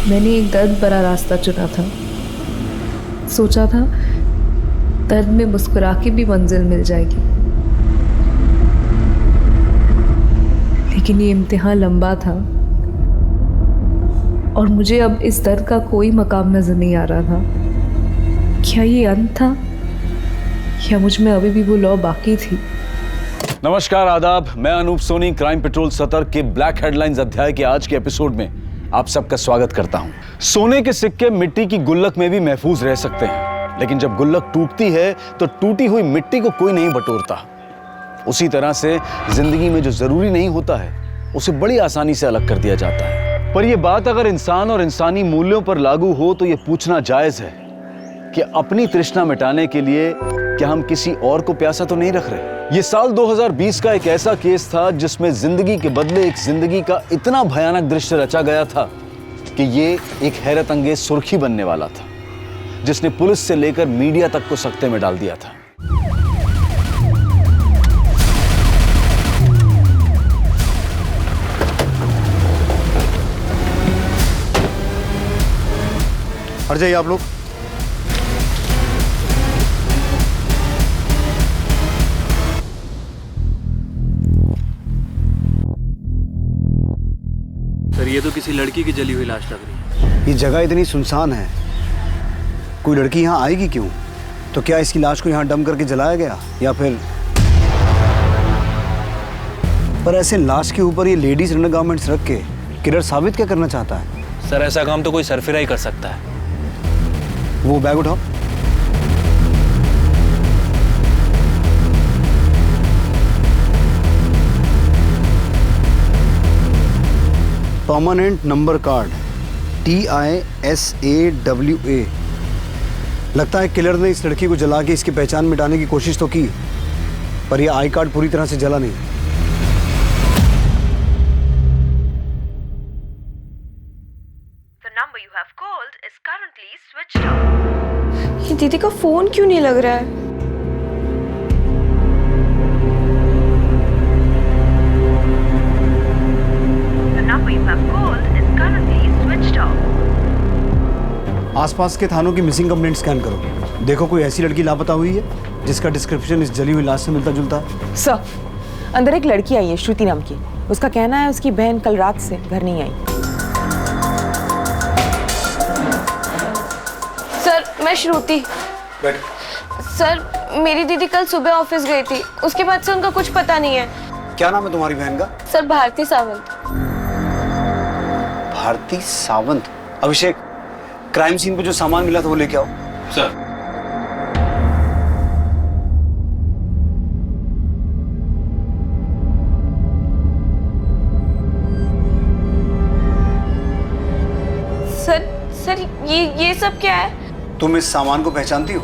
मैंने एक दर्द भरा रास्ता चुना था। सोचा था दर्द में मुस्कुरा के भी मंजिल मिल जाएगी, लेकिन ये इम्तिहान लंबा था और मुझे अब इस दर्द का कोई मकाम नजर नहीं आ रहा था। क्या ये अंत था या मुझ में अभी भी वो लौ बाकी थी? नमस्कार, आदाब। मैं अनूप सोनी क्राइम पेट्रोल सतर्क के ब्लैक हेडलाइंस अध्याय के आज के एपिसोड में आप सबका स्वागत करता हूं। सोने के सिक्के मिट्टी की गुल्लक में भी महफूज रह सकते हैं, लेकिन जब गुल्लक टूटती है तो टूटी हुई मिट्टी को कोई नहीं बटोरता। उसी तरह से जिंदगी में जो जरूरी नहीं होता है उसे बड़ी आसानी से अलग कर दिया जाता है। पर यह बात अगर इंसान और इंसानी मूल्यों पर लागू हो तो यह पूछना जायज है कि अपनी तृष्णा मिटाने के लिए क्या हम किसी और को प्यासा तो नहीं रख रहे। ये साल 2020 का एक ऐसा केस था जिसमें जिंदगी के बदले एक जिंदगी का इतना भयानक दृश्य रचा गया था कि ये एक हैरत अंगेज सुर्खी बनने वाला था, जिसने पुलिस से लेकर मीडिया तक को सकते में डाल दिया था। हट जाइए आप लोग। सर, ये तो किसी लड़की की जली हुई लाश लग रही है। ये जगह इतनी सुनसान है, कोई लड़की यहाँ आएगी क्यों? तो क्या इसकी लाश को यहाँ डंप करके जलाया गया या फिर? पर ऐसे लाश के ऊपर ये लेडीज अंडरगारमेंट्स रख के किलर साबित क्या करना चाहता है? सर, ऐसा काम तो कोई सरफिरा ही कर सकता है। वो बैग उठाओ। Permanent number card TISAWA। लगता है किलर ने इस लड़की को जला के इसकी पहचान मिटाने की कोशिश तो की, पर यह आई कार्ड पूरी तरह से जला नहीं। The number you have called is currently switched off. ये दीदी का फोन क्यों नहीं लग रहा है? The number you have called is currently switched off. आसपास के थानों की मिसिंग कंप्लेंट स्कैन करो, देखो कोई ऐसी लड़की लापता हुई है जिसका डिस्क्रिप्शन इस जली हुई लाश से मिलता जुलता है। सर, अंदर एक लड़की आई है श्रुति नाम की। उसका कहना है उसकी बहन कल रात से घर नहीं आई। सर, मैं श्रुति। बैठ। सर, मेरी दीदी कल सुबह ऑफिस गई थी, उसके बाद से उनका कुछ पता नहीं है। क्या नाम है तुम्हारी बहन का? सर, भारती सावंत। भारती सावंत। अभिषेक, क्राइम सीन पे जो सामान मिला था वो लेके आओ। सर, सर ये सब क्या है? तुम इस सामान को पहचानती हो?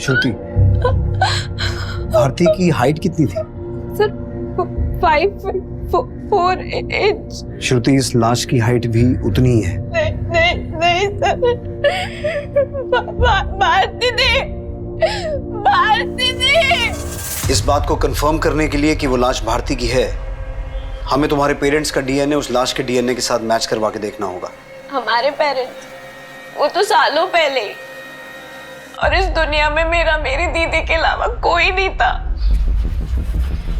श्रुति, भारती की हाइट कितनी थी? सर, 5'4" श्रुति, इस लाश की हाइट भी उतनी ही है। नहीं सर। भारती ने इस बात को कंफर्म करने के लिए कि वो लाश भारती की है, हमें तुम्हारे पेरेंट्स का DNA उस लाश के DNA के साथ मैच करवा के देखना होगा। हमारे पेरेंट्स, वो तो सालों पहले ही, और इस दुनिया में मेरी दीदी के अलावा कोई नहीं था।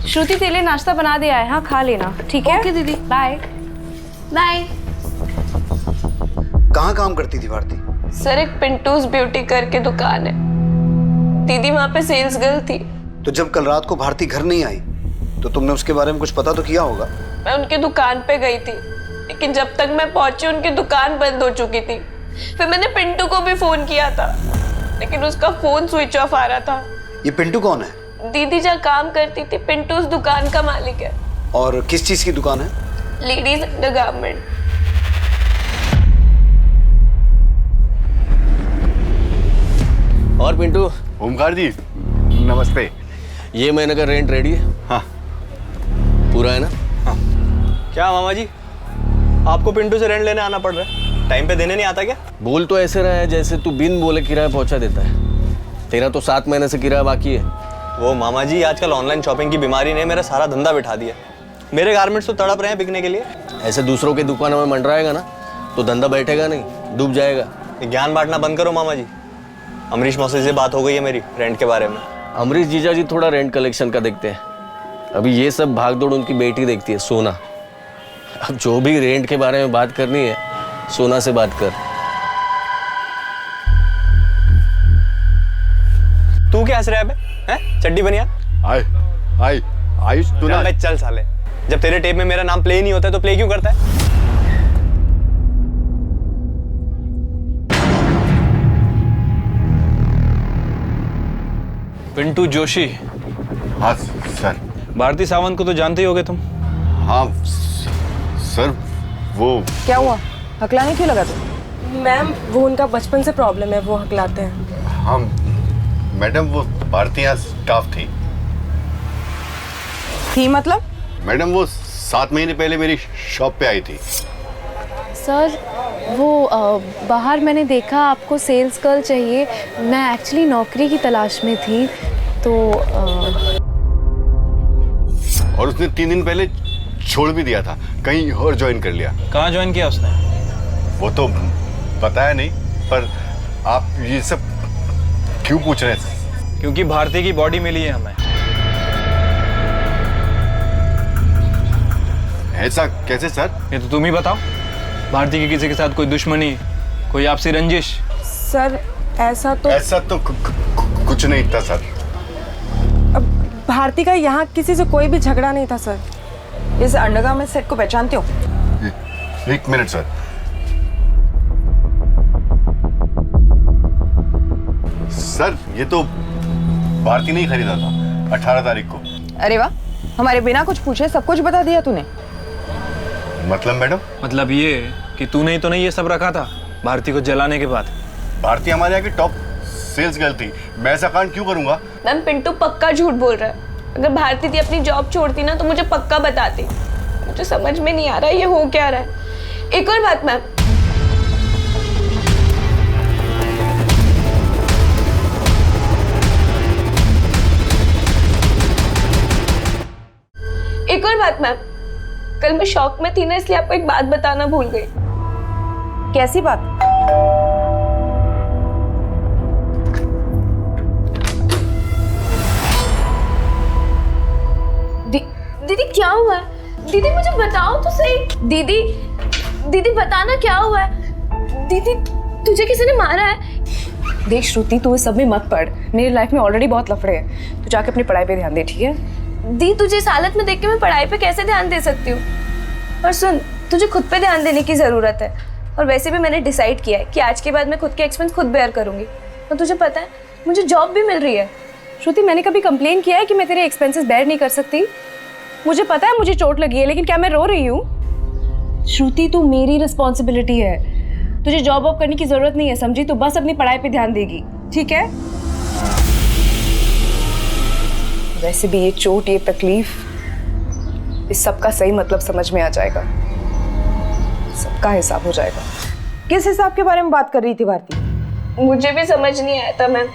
श्रुति, तेरे लिए नाश्ता बना दिया है, हाँ खा लेना। ठीक है? ओके दीदी। Bye bye. कहाँ काम करती थी भारती? सर, एक पिंटूज ब्यूटी करके दुकान है, दीदी वहाँ पे सेल्स गर्ल थी। तो जब कल रात को भारती घर नहीं आई तो तुमने उसके बारे में कुछ पता तो किया होगा? मैं उनकी दुकान पे गई थी, लेकिन जब तक मैं पहुंची उनकी दुकान बंद हो चुकी थी। फिर मैंने पिंटू को भी फोन किया था, लेकिन उसका फोन स्विच ऑफ आ रहा था। ये पिंटू कौन है? दीदी जहाँ काम करती थी, पिंटू उस दुकान का मालिक है। और किस चीज की दुकान है? Ladies undergarment. और पिंटू, ओमकार जी नमस्ते। ये महीने का रेंट रेडी है? हाँ पूरा है ना? क्या मामा जी, आपको पिंटू से रेंट लेने आना पड़ रहा है? टाइम पे देने नहीं आता क्या? बोल तो ऐसे रहा है जैसे तू बिन बोले किराया पहुंचा देता है। तेरा तो 7 महीने से किराया बाकी है। वो मामा जी, आजकल ऑनलाइन शॉपिंग की बीमारी ने मेरा सारा धंधा बिठा दिया। मेरे गारमेंट्स तो तड़प रहे हैं बिकने के लिए। ऐसे दूसरों की दुकानों में मंडराएगा ना तो धंधा बैठेगा नहीं, डूब जाएगा। ये ज्ञान बांटना बंद करो मामा जी। अमरीश मौसी से बात हो गई है मेरी रेंट के बारे में। अमरीश जीजा जी थोड़ा रेंट कलेक्शन का देखते हैं। अभी ये सब भागदौड़ उनकी बेटी देखती है, सोना। अब जो भी रेंट के बारे में बात करनी है, सोना से बात कर। तू क्या हंस रहा है बे? हैं? चड्डी बनिया? आयुष तू ना चल साले, जब तेरे टेप में मेरा नाम प्ले नहीं होता है तो प्ले क्यों करता है? पिंटू जोशी। हाँ सर। भारती सावंत को तो जानते ही होगे तुम। हाँ सर, वो क्या हुआ, हकलाने क्यों लगा तू? मैम, वो उनका बचपन से प्रॉब्लम है, वो हकलाते हैं। हाँ मैडम, वो भारतीय यहाँ स्टाफ थी। मतलब? मैडम वो 7 महीने पहले मेरी शॉप पे आई थी। सर वो बाहर मैंने देखा आपको सेल्स गर्ल चाहिए। मैं एक्चुअली नौकरी की तलाश में थी तो और उसने 3 दिन पहले छोड़ भी दिया था, कहीं और ज्वाइन कर लिया। कहाँ ज्वाइन किया उसने? वो तो बताया नहीं, पर आप ये सब क्यों पूछ रहे हैं? क्योंकि भारती की बॉडी मिली है हमें। ऐसा कैसे सर? ये तो तुम ही बताओ। भारती की किसी के साथ कोई दुश्मनी, कोई आपसी रंजिश? सर ऐसा तो कुछ नहीं था सर। भारती का यहाँ किसी से कोई भी झगड़ा नहीं था सर। इस अंडरगारमेंट सेट को पहचानते हो? 1 मिनट सर। सर ये तो भारती ने ही खरीदा था 18 तारीख को। अरे वाह, हमारे बिना कुछ पूछे सब कुछ बता दिया तूने। मतलब मैडम? मतलब ये कि तूने ही तो नहीं ये सब रखा था भारती को जलाने के बाद? भारती हमारे यहाँ की टॉप सेल्स गर्ल थी, मैं ऐसा कांड क्यों करूंगा? मैम, पिंटू पक्का झूठ बोल रहा है। अगर भारती थी अपनी जॉब छोड़ती ना तो मुझे पक्का बताती। मुझे समझ में नहीं आ रहा है ये हो क्या रहा है। एक और बात मैम, कल मैं शॉक में थी ना, इसलिए आपको एक बात बताना भूल गई। कैसी बात? दीदी क्या हुआ है? दीदी मुझे बताओ तो सही। दीदी बताना क्या हुआ है? दीदी तुझे किसी ने मारा है? देख श्रुति, तू इस सब में मत पड़। मेरी लाइफ में ऑलरेडी बहुत लफड़े हैं। तू जाके अपनी पढ़ाई पे ध्यान दे, ठीक है? दी, तुझे इस हालत में देख के मैं पढ़ाई पे कैसे ध्यान दे सकती हूँ? और सुन, तुझे खुद पे ध्यान देने की ज़रूरत है। और वैसे भी मैंने डिसाइड किया है कि आज के बाद मैं खुद के एक्सपेंस खुद बेयर करूँगी। और तुझे पता है मुझे जॉब भी मिल रही है। श्रुति, मैंने कभी कंप्लेन किया है कि मैं तेरे एक्सपेंसेस बेयर नहीं कर सकती? मुझे पता है मुझे चोट लगी है, लेकिन क्या मैं रो रही हूँ? श्रुति, तू मेरी रिस्पॉन्सिबिलिटी है। तुझे जॉब वॉब करने की ज़रूरत नहीं है, समझी? तू बस अपनी पढ़ाई पे ध्यान देगी, ठीक है? वैसे भी ये चोट, ये तकलीफ, इस सब का सही मतलब समझ में आ जाएगा। सबका हिसाब हो जाएगा। किस हिसाब के बारे में बात कर रही थी भारती? मुझे भी समझ नहीं आया था मैम,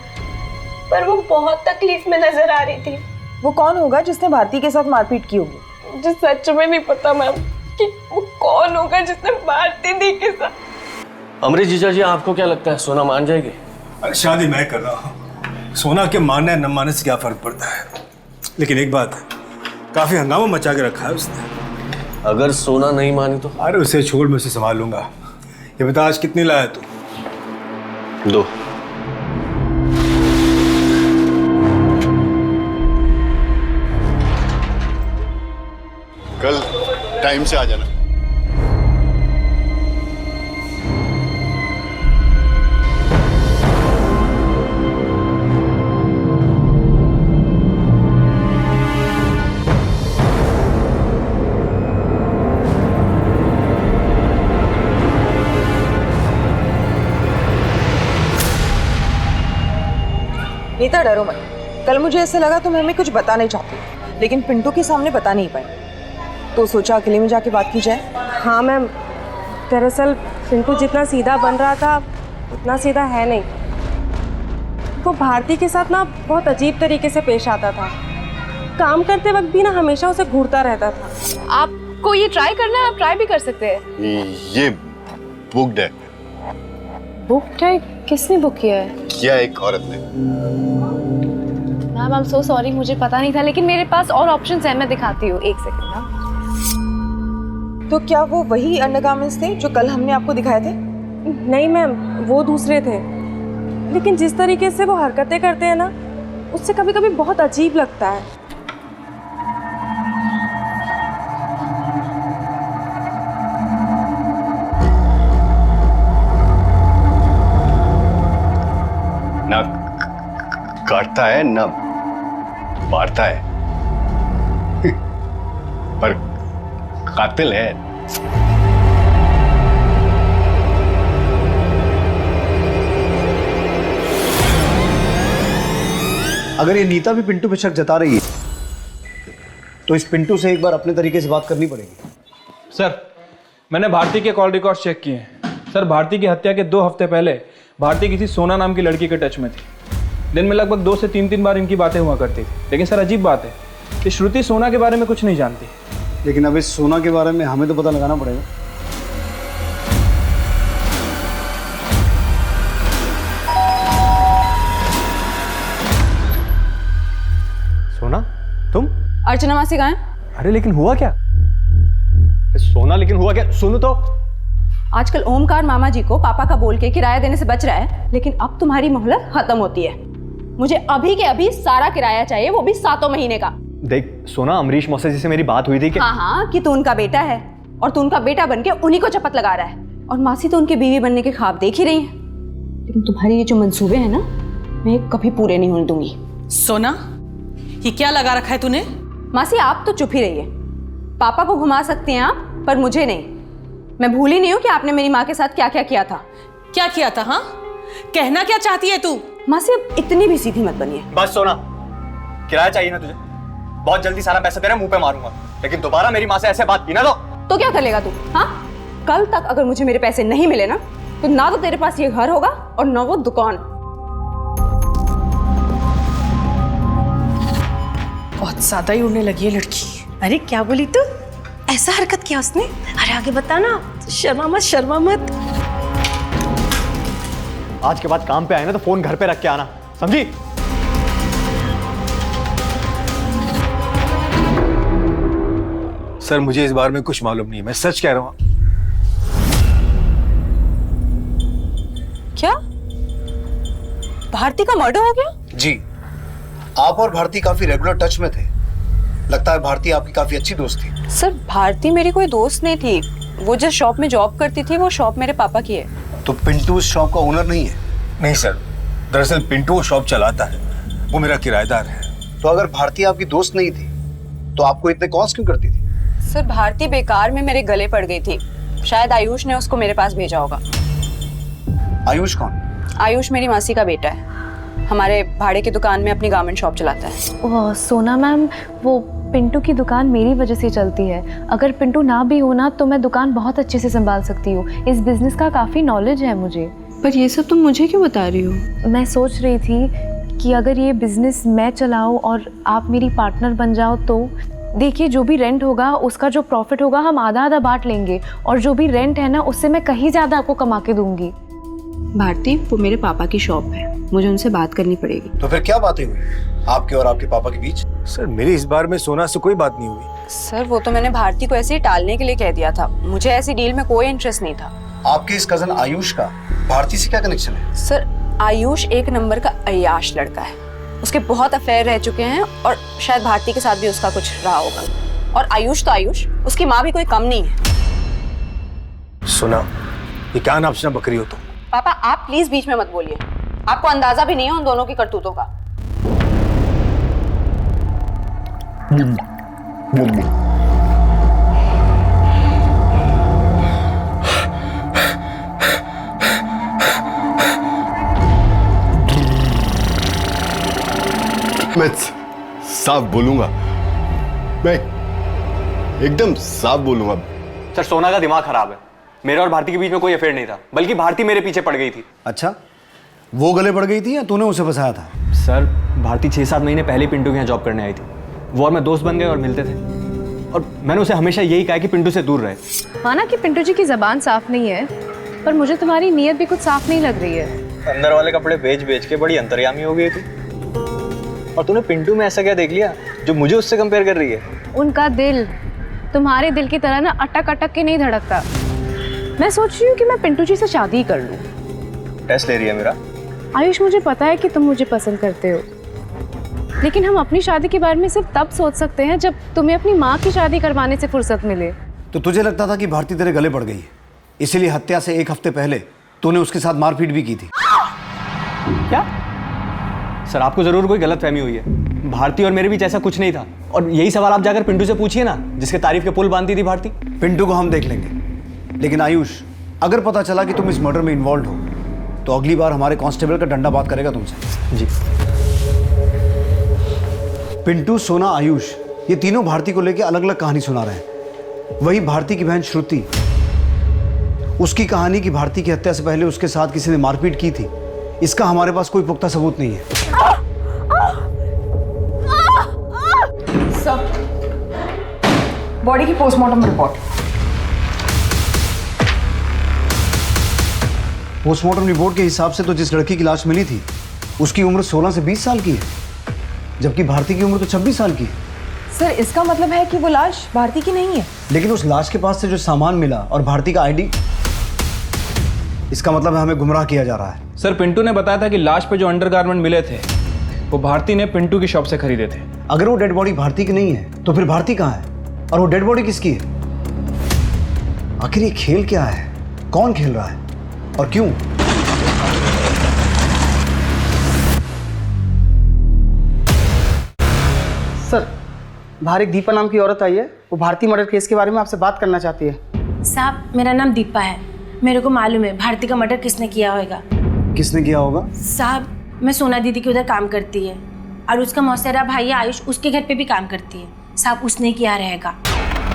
पर वो बहुत तकलीफ में नजर आ रही थी। वो कौन होगा जिसने भारती के साथ मारपीट की होगी? मुझे सच में नहीं पता मैम कि वो कौन होगा जिसने भारती दी के साथ। अमरीश जीजा जी, आपको क्या लगता है सोना मान जाएगी? अरे शादी मैं कर रहा हूँ, सोना के मानने न मानने से क्या फर्क पड़ता है। लेकिन एक बात, काफी हंगामा मचा के रखा है उसने। अगर सोना नहीं मानी तो? अरे उसे छोड़, मैं उसे संभाल लूंगा। ये बता आज कितनी लाया तू? 2। कल टाइम से आ जाना। नीता डरो मत। कल मुझे ऐसे लगा तुम हमें कुछ बताना नहीं चाहती, लेकिन पिंटू के सामने बता नहीं पाई, तो सोचा अकेले में जाके बात की जाए। हाँ मैम, दरअसल पिंटू जितना सीधा बन रहा था उतना सीधा है नहीं। वो भारती के साथ ना बहुत अजीब तरीके से पेश आता था। काम करते वक्त भी ना हमेशा उसे घूरता रहता था। आपको ये ट्राई करना है, आप ट्राई भी कर सकते हैं। ये बुक्ड है। बुक है? किसने बुक किया है? किया एक औरत ने। Ma'am I am so sorry, मुझे पता नहीं था, लेकिन मेरे पास और ऑप्शंस हैं, मैं दिखाती हूँ, एक सेकंड ना। तो क्या वो वही अंडरगारमेंट्स थे जो कल हमने आपको दिखाए थे? नहीं मैम, वो दूसरे थे, लेकिन जिस तरीके से वो हरकतें करते हैं ना, उससे कभी कभी बहुत अजीब लगता है। ना काटता है ना मारता है, पर कातिल है। अगर ये नीता भी पिंटू पे शक जता रही है तो इस पिंटू से एक बार अपने तरीके से बात करनी पड़ेगी। सर, मैंने भारती के कॉल रिकॉर्ड चेक किए हैं। सर, भारती की हत्या के 2 हफ्ते पहले भारती किसी सोना नाम की लड़की के टच में थी। दिन में लगभग 2 से 3 बार इनकी बातें हुआ करती थी। लेकिन सर, अजीब बात है कि श्रुति सोना के बारे में कुछ नहीं जानती। लेकिन अब इस सोना के बारे में हमें तो पता लगाना पड़ेगा। सोना, तुम? अर्चना मासी कहाँ है? अरे लेकिन हुआ क्या? सोना, लेकिन हुआ क्या? सुनो तो। आजकल ओमकार मामा जी को पापा का बोल के किराया देने से बच रहा है, लेकिन अब तुम्हारी मोहलत खत्म होती है। मुझे अभी के अभी सारा किराया चाहिए, वो भी 7 महीने का। देख सोना, अमरीश मौसा जी से मेरी बात हुई थी कि हाँ, कि तू उनका बेटा है और तू उनका बेटा बनके उन्हीं को चपत लगा रहा है, और मासी तो उनकी बीवी बनने के ख्वाब देख ही रही है। लेकिन तुम्हारे ये जो मंसूबे हैं ना, मैं कभी पूरे नहीं होने दूंगी। सोना, ये क्या लगा रखा है तूने? मासी आप तो चुप ही रहिए। पापा को घुमा सकते हैं आप, पर मुझे नहीं। मैं भूली नहीं हूँ कि आपने मेरी माँ के साथ क्या क्या किया था। क्या किया था? हाँ, कहना क्या चाहती है तू? मासी अब इतनी भी सीधी मत बनिए। बस सोना, किराया चाहिए ना तुझे? बहुत जल्दी सारा पैसा तेरे मुंह पे मारूंगा, लेकिन दोबारा मेरी माँ से ऐसे बात की ना तो क्या कर लेगा तू? हाँ, कल तक अगर मुझे मेरे पैसे नहीं मिले ना, तो ना तो तेरे पास ये घर होगा और ना वो दुकान। बहुत ज्यादा ही उड़ने लगी है लड़की। अरे क्या बोली तू? ऐसा हरकत किया उसने? अरे आगे बता ना, शर्मा मत, शर्मा मत। आज के बाद काम पे आए ना तो फोन घर पे रख के आना, समझी? सर, मुझे इस बारे में कुछ मालूम नहीं है, मैं सच कह रहा हूँ। क्या भारती का मर्डर हो गया? जी, आप और भारती काफी रेगुलर टच में थे। लगता है भारती आपकी काफी अच्छी दोस्त थी। सर, भारती मेरी कोई दोस्त नहीं थी। वो जिस शॉप में जॉब करती थी, वो शॉप मेरे पापा की है। तो पिंटू उस शॉप का ओनर नहीं है? नहीं सर, दरअसल पिंटू वो शॉप चलाता है, वो मेरा किराएदार है। तो अगर भारती आपकी दोस्त नहीं थी तो आपको इतने कॉल्स क्यों करती थी? सर, भारती बेकार में मेरे गले पड़ गई थी। शायद आयुष ने उसको मेरे पास भेजा होगा। आयुष कौन? आयुष मेरी मासी का बेटा है। हमारे भाड़े की दुकान में अपनी गारमेंट शॉप चलाता है। सोना मैम, वो पिंटू की दुकान मेरी वजह से चलती है। अगर पिंटू ना भी होना तो मैं दुकान बहुत अच्छे से संभाल सकती हूँ। इस बिजनेस का काफ़ी नॉलेज है मुझे। पर ये सब तुम मुझे क्यों बता रही हो? मैं सोच रही थी कि अगर ये बिजनेस मैं चलाऊँ और आप मेरी पार्टनर बन जाओ तो देखिए, जो भी रेंट होगा उसका जो प्रॉफिट होगा हम आधा आधा बांट लेंगे, और जो भी रेंट है ना उससे मैं कहीं ज़्यादा आपको कमा के दूंगी। भारती, वो मेरे पापा की शॉप है, मुझे उनसे बात करनी पड़ेगी। तो फिर क्या बातें हुई आपके और आपके पापा के बीच? सर, मेरी इस बार में सोना से कोई बात नहीं हुई। सर, वो तो मैंने भारती को ऐसे ही टालने के लिए कह दिया था। मुझे ऐसी डील में कोई इंटरेस्ट नहीं था। आपके इस कजन आयुष का भारती से क्या कनेक्शन है? सर, आयुष एक नंबर का अय्याश लड़का है। उसके बहुत अफेयर रह चुके हैं और शायद भारती के साथ भी उसका कुछ रहा होगा। और आयुष तो आयुष, उसकी माँ भी कोई कम नहीं है। सुना, ये क्या नापसना बकरी हो तुम? पापा आप प्लीज बीच में मत बोलिए। आपको अंदाजा भी नहीं है उन दोनों की करतूतों का। साफ बोलूंगा, मैं एकदम साफ बोलूंगा। सर सोना का दिमाग खराब है। मेरे और भारती के बीच में कोई अफेयर नहीं था, बल्कि भारती मेरे पीछे पड़ गई थी। अच्छा, वो गले पड़ गई थी या तूने उसे फंसाया था? सर भारती 6-7 महीने पहले पिंटू के यहाँ जॉब करने आई थी। वो और मैं दोस्त बन गए और मिलते थे, और मैंने उसे हमेशा यही कहा कि पिंटू से दूर रहे। माना कि पिंटू जी की जबान साफ नहीं है, पर मुझे तुम्हारी नीयत भी कुछ साफ नहीं लग रही है। अंदर वाले कपड़े बेच बेच के बड़ी अंतर्यामी हो गई थी। और तूने पिंटू में ऐसा क्या देख लिया जो मुझे उससे कंपेयर कर रही है? उनका दिल तुम्हारे दिल की तरह ना अटक अटक के नहीं धड़कता। मैं सोच रही हूँ कि मैं पिंटू जी से शादी ही कर लूँ। टेस्ट ले रही है मेरा? आयुष, मुझे पता है कि तुम मुझे पसंद करते हो, लेकिन हम अपनी शादी के बारे में सिर्फ तब सोच सकते हैं जब तुम्हें अपनी माँ की शादी करवाने से फुर्सत मिले। तो तुझे लगता था कि भारती तेरे गले पड़ गई है, इसीलिए हत्या से 1 हफ्ते पहले तूने उसके साथ मारपीट भी की थी? क्या? सर आपको जरूर कोई गलतफहमी हुई है। भारती और मेरे बीच ऐसा कुछ नहीं था, और यही सवाल आप जाकर पिंटू से पूछिए ना, जिसके तारीफ के पुल बांधती थी भारती। पिंटू को हम देख लेंगे, लेकिन आयुष, अगर पता चला कि तुम इस मर्डर में इन्वॉल्व हो तो अगली बार हमारे कांस्टेबल का डंडा बात करेगा तुमसे। जी। पिंटू, सोना, आयुष, ये तीनों भारती को लेकर अलग अलग कहानी सुना रहे हैं। वही भारती की बहन श्रुति, उसकी कहानी कि भारती की हत्या से पहले उसके साथ किसी ने मारपीट की थी, इसका हमारे पास कोई पुख्ता सबूत नहीं है। सब बॉडी की पोस्टमार्टम रिपोर्ट। पोस्टमार्टम रिपोर्ट के हिसाब से तो जिस लड़की की लाश मिली थी उसकी उम्र 16 से 20 साल की है, जबकि भारती की उम्र तो 26 साल की है। सर इसका मतलब है कि वो लाश भारती की नहीं है? लेकिन उस लाश के पास से जो सामान मिला और भारती का आईडी, इसका मतलब है हमें गुमराह किया जा रहा है। सर पिंटू ने बताया था कि लाश पे जो अंडरगारमेंट मिले थे वो भारती ने पिंटू की शॉप से खरीदे थे। अगर वो डेड बॉडी भारती की नहीं है तो फिर भारती कहाँ है, और वो डेड बॉडी किसकी है? आखिर ये खेल क्या है, कौन खेल रहा है और क्यों? सर, बाहर एक दीपा नाम की औरत आई है, वो भारती मर्डर केस के बारे में आपसे बात करना चाहती है। साहब मेरा नाम दीपा है, मेरे को मालूम है भारती का मर्डर किसने किया होगा। किसने किया होगा? साहब मैं सोना दीदी के उधर काम करती है, और उसका मौसेरा भाई आयुष उसके घर पे भी काम करती है। साहब उसने किया रहेगा।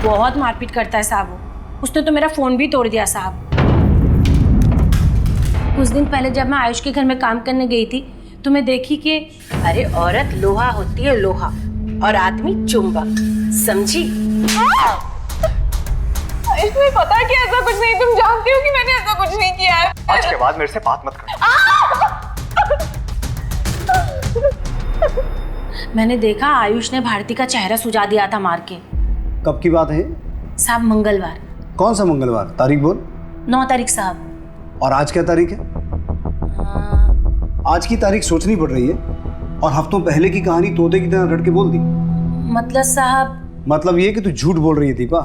बहुत मारपीट करता है साहब वो। उसने तो मेरा फ़ोन भी तोड़ दिया साहब। कुछ दिन पहले जब मैं आयुष के घर में काम करने गई थी तो मैं देखी कि अरे औरत लोहा होती है लोहा, और आदमी चुंबक, समझी? इसमें पता है कि ऐसा कुछ नहीं, तुम जानती हो कि मैंने ऐसा कुछ नहीं किया है। आज के बाद मेरे से बात मत कर। मैंने देखा आयुष ने भारती का चेहरा सुझा दिया था मार के। कब की बात है? साहब मंगलवार। कौन सा मंगलवार? तारीख बोल। 9 तारीख साहब। और आज क्या तारीख है? आज की तारीख सोचनी पड़ रही है, और हफ्तों पहले की कहानी तोते की तरह रट के बोल दी। मतलब साहब? मतलब ये कि तू झूठ बोल रही है दीपा।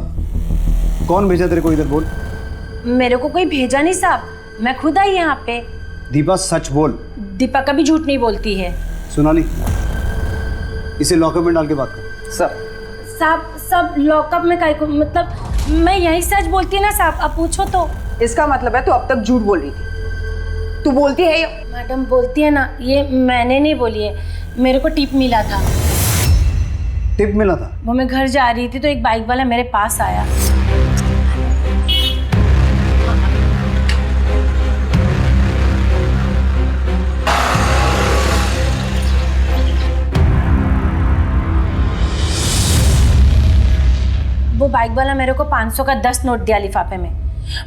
कौन भेजा तेरे को इधर? बोल। मेरे को कोई भेजा नहीं साहब, मैं खुद आई यहाँ पे। दीपा सच बोल। दीपा कभी झूठ नहीं बोलती है। सोनाली, इसे लॉकअप में डाल के बात कर। सर साहब सब लॉकअप में काहे को, मतलब मैं यही सच बोलती है ना साहब, अब पूछो तो। इसका मतलब है तू अब तक झूठ बोल रही थी। तू बोलती है ये? मैडम बोलती है ना, ये मैंने नहीं बोली है, मेरे को टिप मिला था। टिप मिला था? वो मैं घर जा रही थी तो एक बाइक वाला मेरे पास आया। वो बाइक वाला मेरे को 500 का 10 नोट दिया लिफाफे में,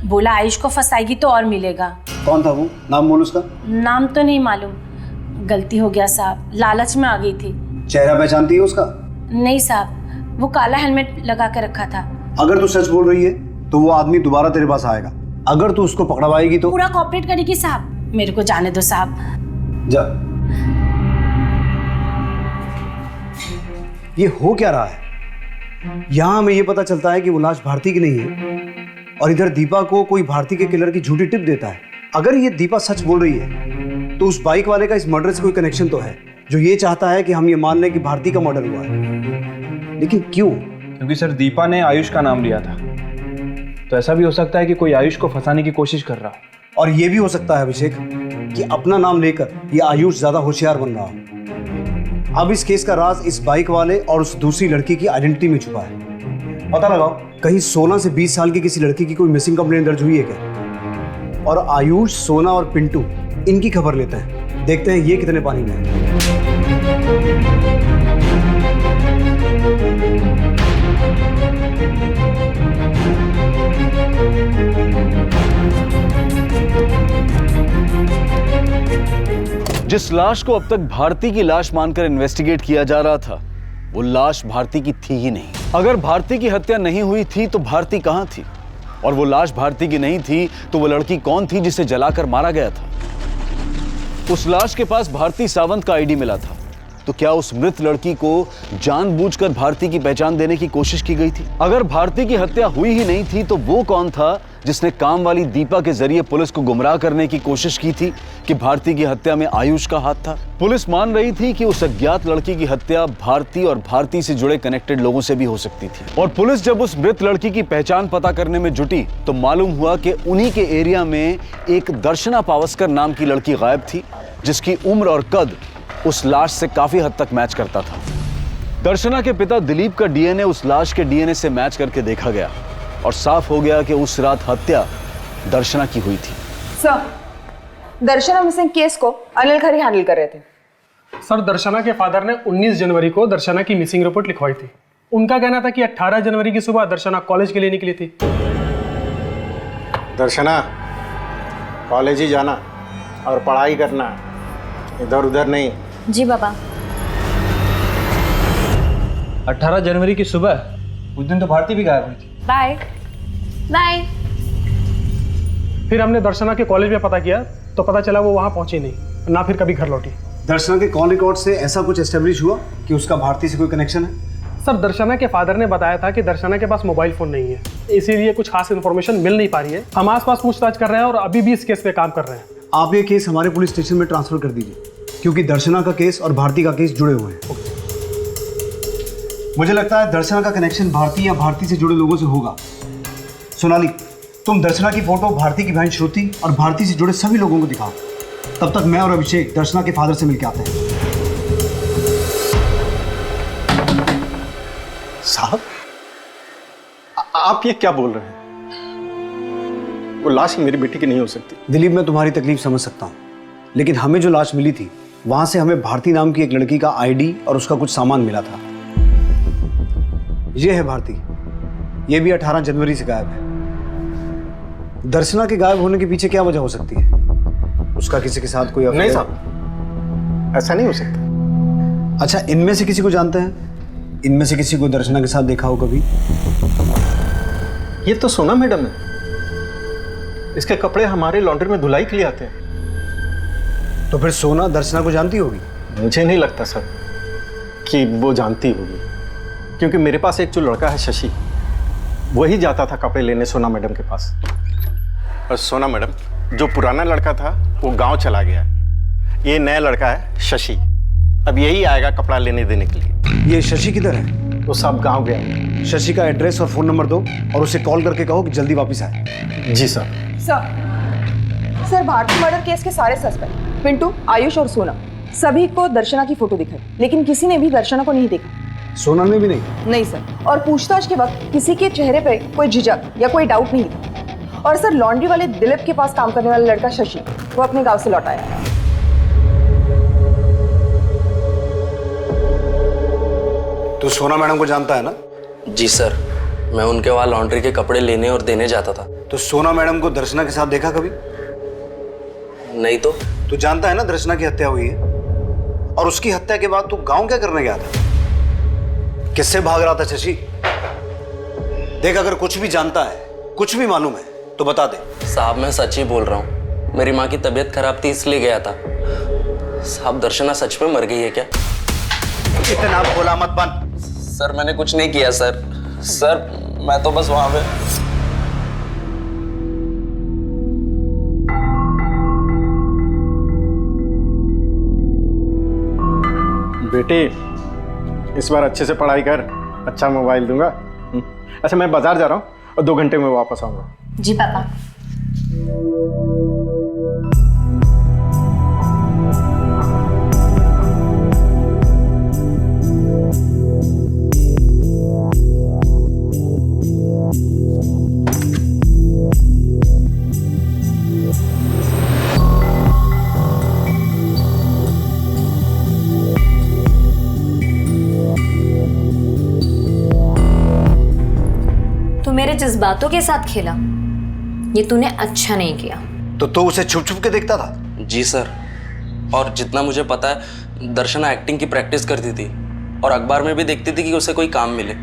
बोला आयुष को फंसाएगी तो और मिलेगा। कौन था वो? नाम बोल उसका। नाम तो नहीं मालूम, गलती हो गया साहब, लालच में आ गई थी। चेहरा पहचानती है उसका? नहीं साहब, वो काला हेलमेट लगा के रखा था। अगर तू सच बोल रही है तो वो आदमी दोबारा तेरे पास आएगा। अगर तू उसको पकड़वाएगी तो पूरा कॉपरेट करेगी साहब। मेरे को जाने दो साहब। जा। ये हो क्या रहा है? यहाँ हमें ये पता चलता है कि वो लाश भारती की नहीं है, और इधर दीपा को कोई भारती के किलर की झूठी टिप देता है। अगर ये दीपा सच बोल रही है तो उस बाइक वाले का इस मर्डर से कोई कनेक्शन तो है, जो ये चाहता है कि हम ये मान लें कि भारती का मर्डर हुआ है। लेकिन क्यों? क्योंकि सर दीपा ने आयुष का नाम लिया था, तो ऐसा भी हो सकता है कि कोई आयुष को फंसाने की कोशिश कर रहा हो। और ये भी हो सकता है अभिषेक कि अपना नाम लेकर ये आयुष ज्यादा होशियार बन रहा हो। अब इस केस का राज इस बाइक वाले और उस दूसरी लड़की की आइडेंटिटी में छुपा है। पता लगाओ कहीं 16 से 20 साल की किसी लड़की की कोई मिसिंग कंप्लेंट दर्ज हुई है क्या? और आयुष, सोना और पिंटू इनकी खबर लेते हैं, देखते हैं ये कितने पानी में है। जिस लाश को अब तक भारती की लाश मानकर इन्वेस्टिगेट किया जा रहा था, वो लाश भारती की थी ही नहीं। अगर भारती की हत्या नहीं हुई थी तो भारती कहां थी? और वो लाश भारती की नहीं थी तो वो लड़की कौन थी जिसे जलाकर मारा गया था? उस लाश के पास भारती सावंत का आईडी मिला था, तो क्या उस मृत लड़की को जानबूझकर भारती की पहचान देने की कोशिश की गई थी? अगर भारती की हत्या हुई ही नहीं थी तो वो कौन था जिसने काम वाली दीपा के जरिए पुलिस को गुमराह करने की कोशिश की थी कि भारती की हत्या में आयुष का हाथ था? पुलिस मान रही थी कि उस अज्ञात लड़की की हत्या भारती और भारती से जुड़े कनेक्टेड लोगों से भी हो सकती थी। और पुलिस जब उस मृत लड़की की पहचान पता करने में जुटी तो मालूम हुआ कि उन्हीं के एरिया में एक दर्शना पावस्कर नाम की लड़की गायब थी, जिसकी उम्र और कद उस लाश से काफी हद तक मैच करता था। दर्शना के पिता दिलीप का डीएनए उस लाश के डीएनए से मैच करके देखा गया और साफ हो गया कि उस रात हत्या दर्शना की हुई थी। सर, दर्शना मिसिंग केस को अनिल खरे हैंडल कर रहे थे। सर, दर्शना के फादर ने 19 जनवरी को दर्शना की मिसिंग रिपोर्ट लिखवाई थी। उनका कहना था कि 18 जनवरी की सुबह दर्शना कॉलेज के लिए निकली थी। दर्शना कॉलेज ही जाना और पढ़ाई करना, इधर उधर नहीं। जी बाबा। 18 जनवरी की सुबह उस दिन तो भारती भी गायब हुई थी। Bye bye. फिर हमने दर्शना के कॉलेज में पता किया तो पता चला वो वहाँ पहुंची नहीं, ना फिर कभी घर लौटी। दर्शना के कॉल रिकॉर्ड से ऐसा कुछ एस्टेब्लिश हुआ कि उसका भारती से कोई कनेक्शन है? सर, दर्शना के फादर ने बताया था कि दर्शना के पास मोबाइल फोन नहीं है, इसीलिए कुछ खास इन्फॉर्मेशन मिल नहीं पा रही है। हम आसपास पूछताछ कर रहे हैं और अभी भी इस केस पे काम कर रहे हैं। आप ये केस हमारे पुलिस स्टेशन में ट्रांसफर कर दीजिए, क्योंकि दर्शना का केस और भारती का केस जुड़े हुए हैं। मुझे लगता है दर्शना का कनेक्शन भारती या भारती से जुड़े लोगों से होगा। सोनाली, तुम दर्शना की फोटो भारती की बहन श्रुति और भारती से जुड़े सभी लोगों को दिखाओ। तब तक मैं और अभिषेक दर्शना के फादर से मिलकर आते हैं। साहब, आप ये क्या बोल रहे हैं? वो लाश मेरी बेटी की नहीं हो सकती। दिलीप, मैं तुम्हारी तकलीफ समझ सकता हूँ, लेकिन हमें जो लाश मिली थी वहां से हमें भारती नाम की एक लड़की का आईडी और उसका कुछ सामान मिला था। ये है भारती, ये भी 18 जनवरी से गायब है। दर्शना के गायब होने के पीछे क्या वजह हो सकती है? उसका किसी के साथ कोई अफेयर? नहीं साहब, ऐसा नहीं हो सकता। अच्छा, इनमें से किसी को जानते हैं? इनमें से किसी को दर्शना के साथ देखा हो कभी? ये तो सोना मैडम है, इसके कपड़े हमारे लॉन्ड्री में धुलाई के लिए आते हैं। तो फिर सोना दर्शना को जानती होगी? मुझे नहीं लगता सर कि वो जानती होगी, क्योंकि मेरे पास एक जो लड़का है शशि, वही जाता था कपड़े लेने सोना मैडम के पास। और सोना मैडम, जो पुराना लड़का था वो गांव चला गया, ये नया लड़का है शशि, अब यही आएगा कपड़ा लेने देने के लिए। ये शशि किधर है? वो सब गांव गया। शशि का एड्रेस और फोन नंबर दो और उसे कॉल करके कहो कि जल्दी वापस आए। जी sir. Sir, Bharti murder case के सारे सस्पेक्ट पिंटू, आयुष और सोना, सभी को दर्शना की फोटो दिखाई, लेकिन किसी ने भी दर्शना को नहीं देखा। सोना ने भी नहीं? नहीं सर, और पूछताछ के वक्त किसी के चेहरे पे कोई झिझक या कोई डाउट नहीं था। और सर, लॉन्ड्री वाले दिलीप के पास काम करने वाला लड़का शशि, वो अपने गांव से लौट आया। तू सोना मैडम को जानता है ना? जी सर, मैं उनके वहाँ लॉन्ड्री के कपड़े लेने और देने जाता था। तो सोना मैडम को दर्शना के साथ देखा कभी? नहीं तो। तू जानता है ना दर्शना की हत्या हुई है, और उसकी हत्या के बाद तू गांव क्या करने गया था? किससे भाग रहा था शशि? देख, अगर कुछ भी जानता है, कुछ भी मालूम है तो बता दे। साहब, मैं सच ही बोल रहा हूँ, मेरी माँ की तबीयत खराब थी इसलिए गया था। साहब, दर्शना सच में मर गई है क्या? इतना भोला मत बन। सर, मैंने कुछ नहीं किया सर। सर, मैं तो बस वहां पे। बेटी, इस बार अच्छे से पढ़ाई कर, अच्छा मोबाइल दूंगा। अच्छा, मैं बाजार जा रहा हूँ और 2 घंटे में वापस आऊंगा। जी पापा। जज्बातों के साथ खेला, ये तूने अच्छा नहीं किया। तो उसे छुप छुप के देखता था? जी सर, और जितना मुझे पता है दर्शना एक्टिंग की प्रैक्टिस करती थी और अखबार में भी देखती थी कि उसे कोई काम मिले।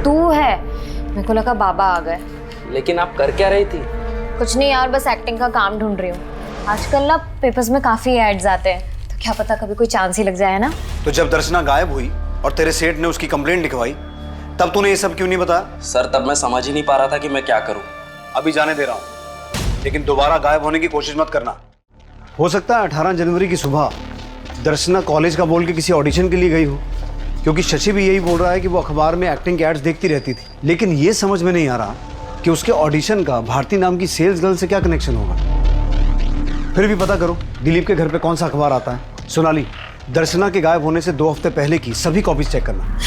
तू है, मेरे को लगा बाबा आ गए। लेकिन आप कर क्या रही थी? कुछ नहीं यार, बस एक्टिंग का काम ढूंढ रही हूँ। आजकल ना पेपर्स में काफी एड्स आते हैं, तो क्या पता कभी कोई चांस ही लग जाए ना। तो जब दर्शना गायब हुई और तेरे सेठ ने उसकी कंप्लेंट लिखवाई, तब तूने ये सब क्यों नहीं बताया? सर तब मैं समझ ही नहीं पा रहा था कि मैं क्या करूं। अभी जाने दे रहा हूं, लेकिन दोबारा गायब होने की कोशिश मत करना। हो सकता है 18 जनवरी की सुबह दर्शना कॉलेज का बोल के किसी ऑडिशन के लिए गई हो, क्योंकि शशि भी यही बोल रहा है कि वो अखबार में एक्टिंग के एड्स देखती रहती थी। लेकिन ये समझ में नहीं आ रहा कि उसके ऑडिशन का भारती नाम की सेल्स गर्ल से क्या कनेक्शन होगा। फिर भी पता करो दिलीप के घर पे कौन सा अखबार आता है। सोनाली, दर्शना के गायब होने से 2 हफ्ते पहले की सभी कॉपीज चेक करना।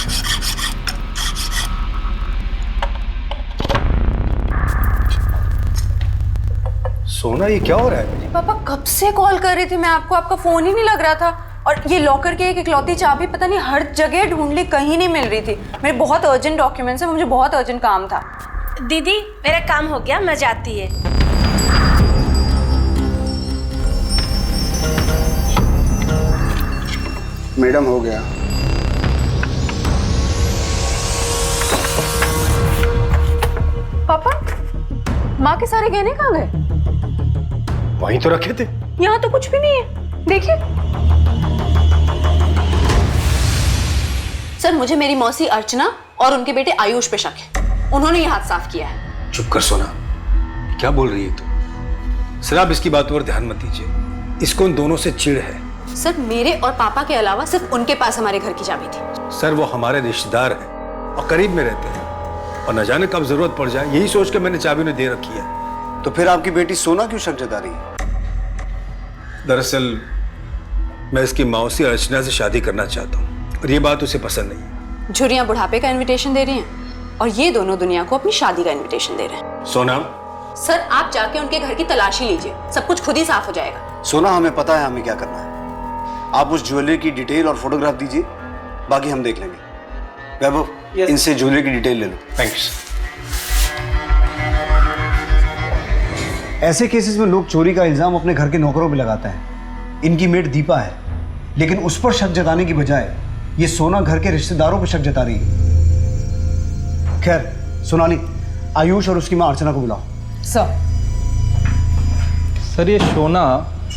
सोना, ये क्या हो रहा है? पापा कब से कॉल कर रही थी मैं आपको, आपका फोन ही नहीं लग रहा था। और ये लॉकर की एक इकलौती चाबी पता नहीं हर जगह ढूंढ ली, कहीं नहीं मिल रही थी। मेरे बहुत अर्जेंट डॉक्यूमेंट्स है, मुझे बहुत अर्जेंट काम था। दीदी मेरा काम हो गया, मैं जाती है। मैडम हो गया। पापा, माँ के सारे गहने कहाँ गए? वहीं तो रखे थे। यहाँ तो कुछ भी नहीं है, देखिए। सर मुझे मेरी मौसी अर्चना और उनके बेटे आयुष पे शक है, उन्होंने ये हाथ साफ किया है। चुप कर सोना, क्या बोल रही है तू? सर आप इसकी बातों पर ध्यान मत दीजिए, इसको उन दोनों से चिढ़ है। सर मेरे और पापा के अलावा सिर्फ उनके पास हमारे घर की चाबी थी। सर वो हमारे रिश्तेदार हैं और करीब में रहते हैं, और न जाने कब जरूरत पड़ जाए, यही सोच के मैंने चाबी उन्हें दे रखी है। तो फिर आपकी बेटी सोना क्यों शक जता रही है? दरअसल मैं इसकी मौसी अर्चना से शादी करना चाहता हूँ और ये बात उसे पसंद नहीं है। झुर्रियाँ बुढ़ापे का इनविटेशन दे रही हैं और ये दोनों दुनिया को अपनी शादी का इनविटेशन दे रहे हैं। सोना, सर आप जाके उनके घर की तलाशी लीजिए, सब कुछ खुद ही साफ हो जाएगा। सोना, हमें पता है हमें क्या करना है। आप उस ज्वेलरी की डिटेल और फोटोग्राफ दीजिए, बाकी हम देख लेंगे। वैभव, इनसे ज्वेलरी की डिटेल ले लो। थैंक्स। ऐसे केसेस में लोग चोरी का इल्जाम अपने घर के नौकरों पे लगाते हैं। इनकी मेड दीपा है, लेकिन उस पर शक जताने की बजाय ये सोना घर के रिश्तेदारों पर शक जता रही है। खैर सोनाली, आयुष और उसकी मां अर्चना को बुलाओ। सर ये सोना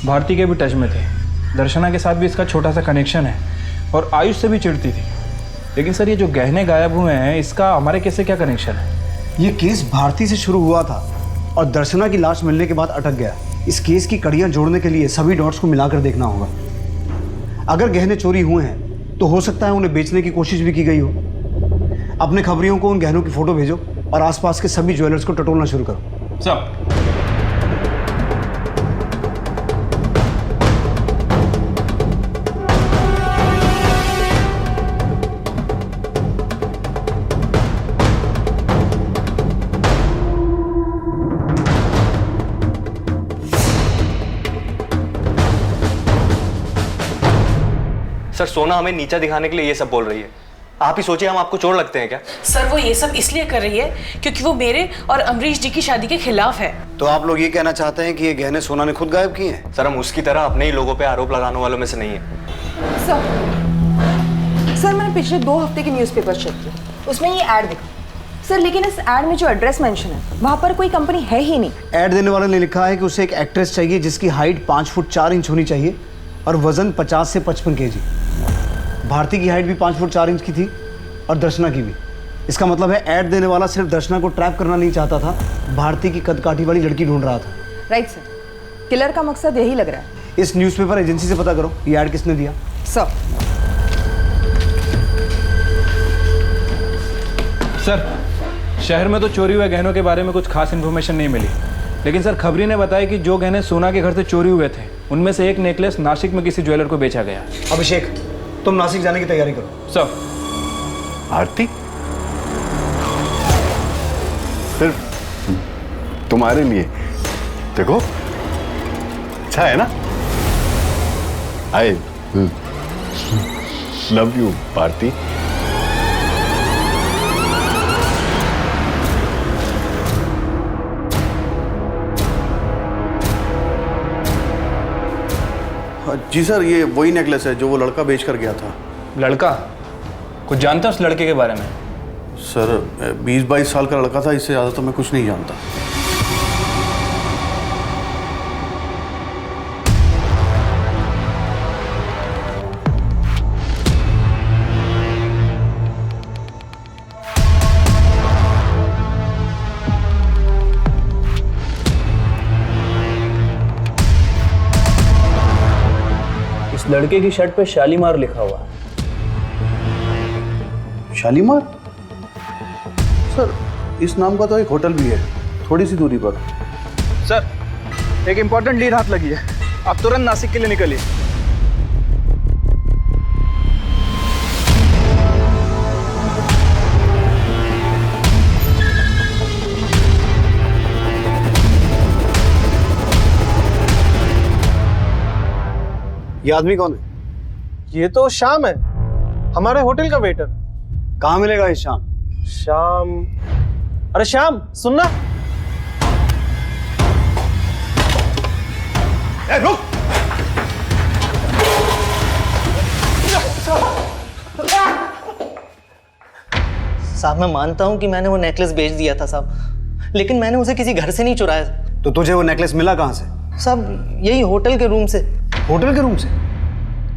भारती के भी टच में थे, दर्शना के साथ भी इसका छोटा सा कनेक्शन है और आयुष से भी चिढ़ती थी। लेकिन सर ये जो गहने गायब हुए हैं, इसका हमारे केस से क्या कनेक्शन है? ये केस भारती से शुरू हुआ था और दर्शना की लाश मिलने के बाद अटक गया। इस केस की कड़ियां जोड़ने के लिए सभी डॉट्स को मिलाकर देखना होगा। अगर गहने चोरी हुए हैं तो हो सकता है उन्हें बेचने की कोशिश भी की गई हो। अपने खबरियों को उन गहनों की फोटो भेजो और आसपास के सभी ज्वेलर्स को टटोलना शुरू करो। सब सर सोना हमें नीचा दिखाने के लिए ये सब बोल रही है। आप ही सोचिए, हम आपको चोर लगते हैं क्या? सर वो ये सब इसलिए कर रही है क्योंकि वो मेरे और अमरीश जी की शादी के खिलाफ है। तो आप लोग ये कहना चाहते हैं कि ये गहने सोना ने खुद गायब किए हैं? सर हम उसकी तरह अपने ही लोगों पे आरोप लगाने वालों में से नहीं है। सर मैंने पिछले 2 हफ्ते के न्यूज़पेपर चेक किए, उसमें ये ऐड दिखा। सर लेकिन इस ऐड में जो एड्रेस मेंशन है वहाँ पर कोई कंपनी है ही नहीं। ऐड देने वाले ने लिखा है कि उसे एक एक्ट्रेस चाहिए जिसकी हाइट 5 फुट 4 इंच होनी चाहिए और वजन 50 से 55 kg। भारती की हाइट भी 5 फुट 4 इंच की थी और दर्शना की भी। इसका मतलब है ऐड देने वाला सिर्फ दर्शना को ट्रैप करना नहीं चाहता था, भारती की कदकाठी वाली लड़की ढूंढ रहा था। राइट सर, किलर का मकसद यही लग रहा है। इस न्यूज़पेपर एजेंसी से पता करो ये ऐड किसने दिया। सर शहर में तो चोरी हुए गहनों के बारे में कुछ खास इन्फॉर्मेशन नहीं मिली, लेकिन सर खबरी ने बताया कि जो गहने सोना के घर से चोरी हुए थे उनमें से एक नेकलेस नासिक में किसी ज्वेलर को बेचा गया। अभिषेक, तुम नासिक जाने की तैयारी करो। सर। आरती, सिर्फ तुम्हारे लिए, देखो अच्छा है ना? I love you Bharti. जी सर, ये वही नेकलेस है जो वो लड़का बेच कर गया था। लड़का? कुछ जानता है उस लड़के के बारे में? सर 20-22 साल का लड़का था, इससे ज़्यादा तो मैं कुछ नहीं जानता। इस लड़के की शर्ट पे शालीमार लिखा हुआ है। शालीमार? सर इस नाम का तो एक होटल भी है थोड़ी सी दूरी पर। सर एक इंपॉर्टेंट लीड हाथ लगी है, आप तुरंत नासिक के लिए निकलिए। ये आदमी कौन है? ये तो श्याम है, हमारे होटल का वेटर। कहाँ मिलेगा ये श्याम? श्याम? अरे श्याम सुनना। रुक। साहब मैं मानता हूं कि मैंने वो नेकलेस बेच दिया था साहब, लेकिन मैंने उसे किसी घर से नहीं चुराया। तो तुझे वो नेकलेस मिला कहाँ से? साहब यही होटल के रूम से। होटल के रूम से?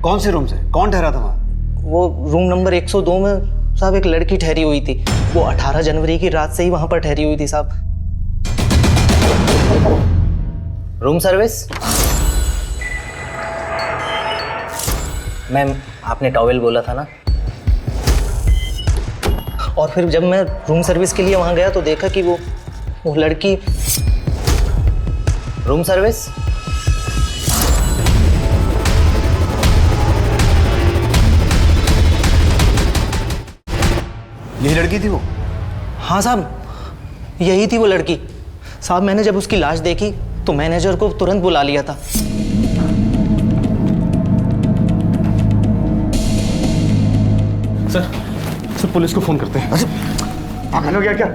कौन से रूम से? कौन ठहरा था वहाँ? वो रूम नंबर 102 में साहब एक लड़की ठहरी हुई थी। वो 18 जनवरी की रात से ही वहां पर ठहरी हुई थी साहब। Room service? मैम आपने टॉवेल बोला था ना। और फिर जब मैं रूम सर्विस के लिए वहां गया तो देखा कि वो लड़की। Room service? यही लड़की थी वो? हाँ साहब यही थी वो लड़की। साहब मैंने जब उसकी लाश देखी तो मैनेजर को तुरंत बुला लिया था। सर पुलिस को फोन करते हैं। पागल हो गया क्या?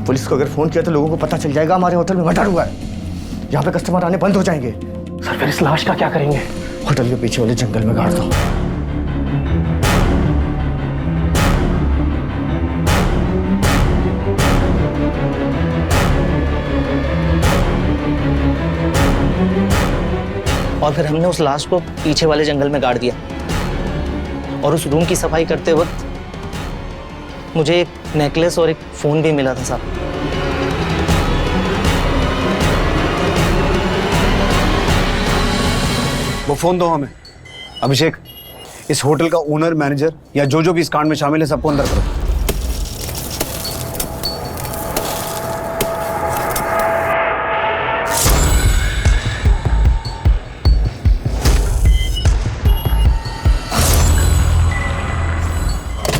पुलिस को अगर फोन किया तो लोगों को पता चल जाएगा हमारे होटल में मर्डर हुआ है, यहाँ पे कस्टमर आने बंद हो जाएंगे। सर फिर इस लाश का क्या करेंगे? होटल के पीछे वाले जंगल में गाड़ दो। और फिर हमने उस लाश को पीछे वाले जंगल में गाड़ दिया। और उस रूम की सफाई करते वक्त मुझे एक नेकलेस और एक फोन भी मिला था साहब। वो फोन दो हमें। अभिषेक, इस होटल का ओनर, मैनेजर या जो भी इस कांड में शामिल है सबको अंदर करो।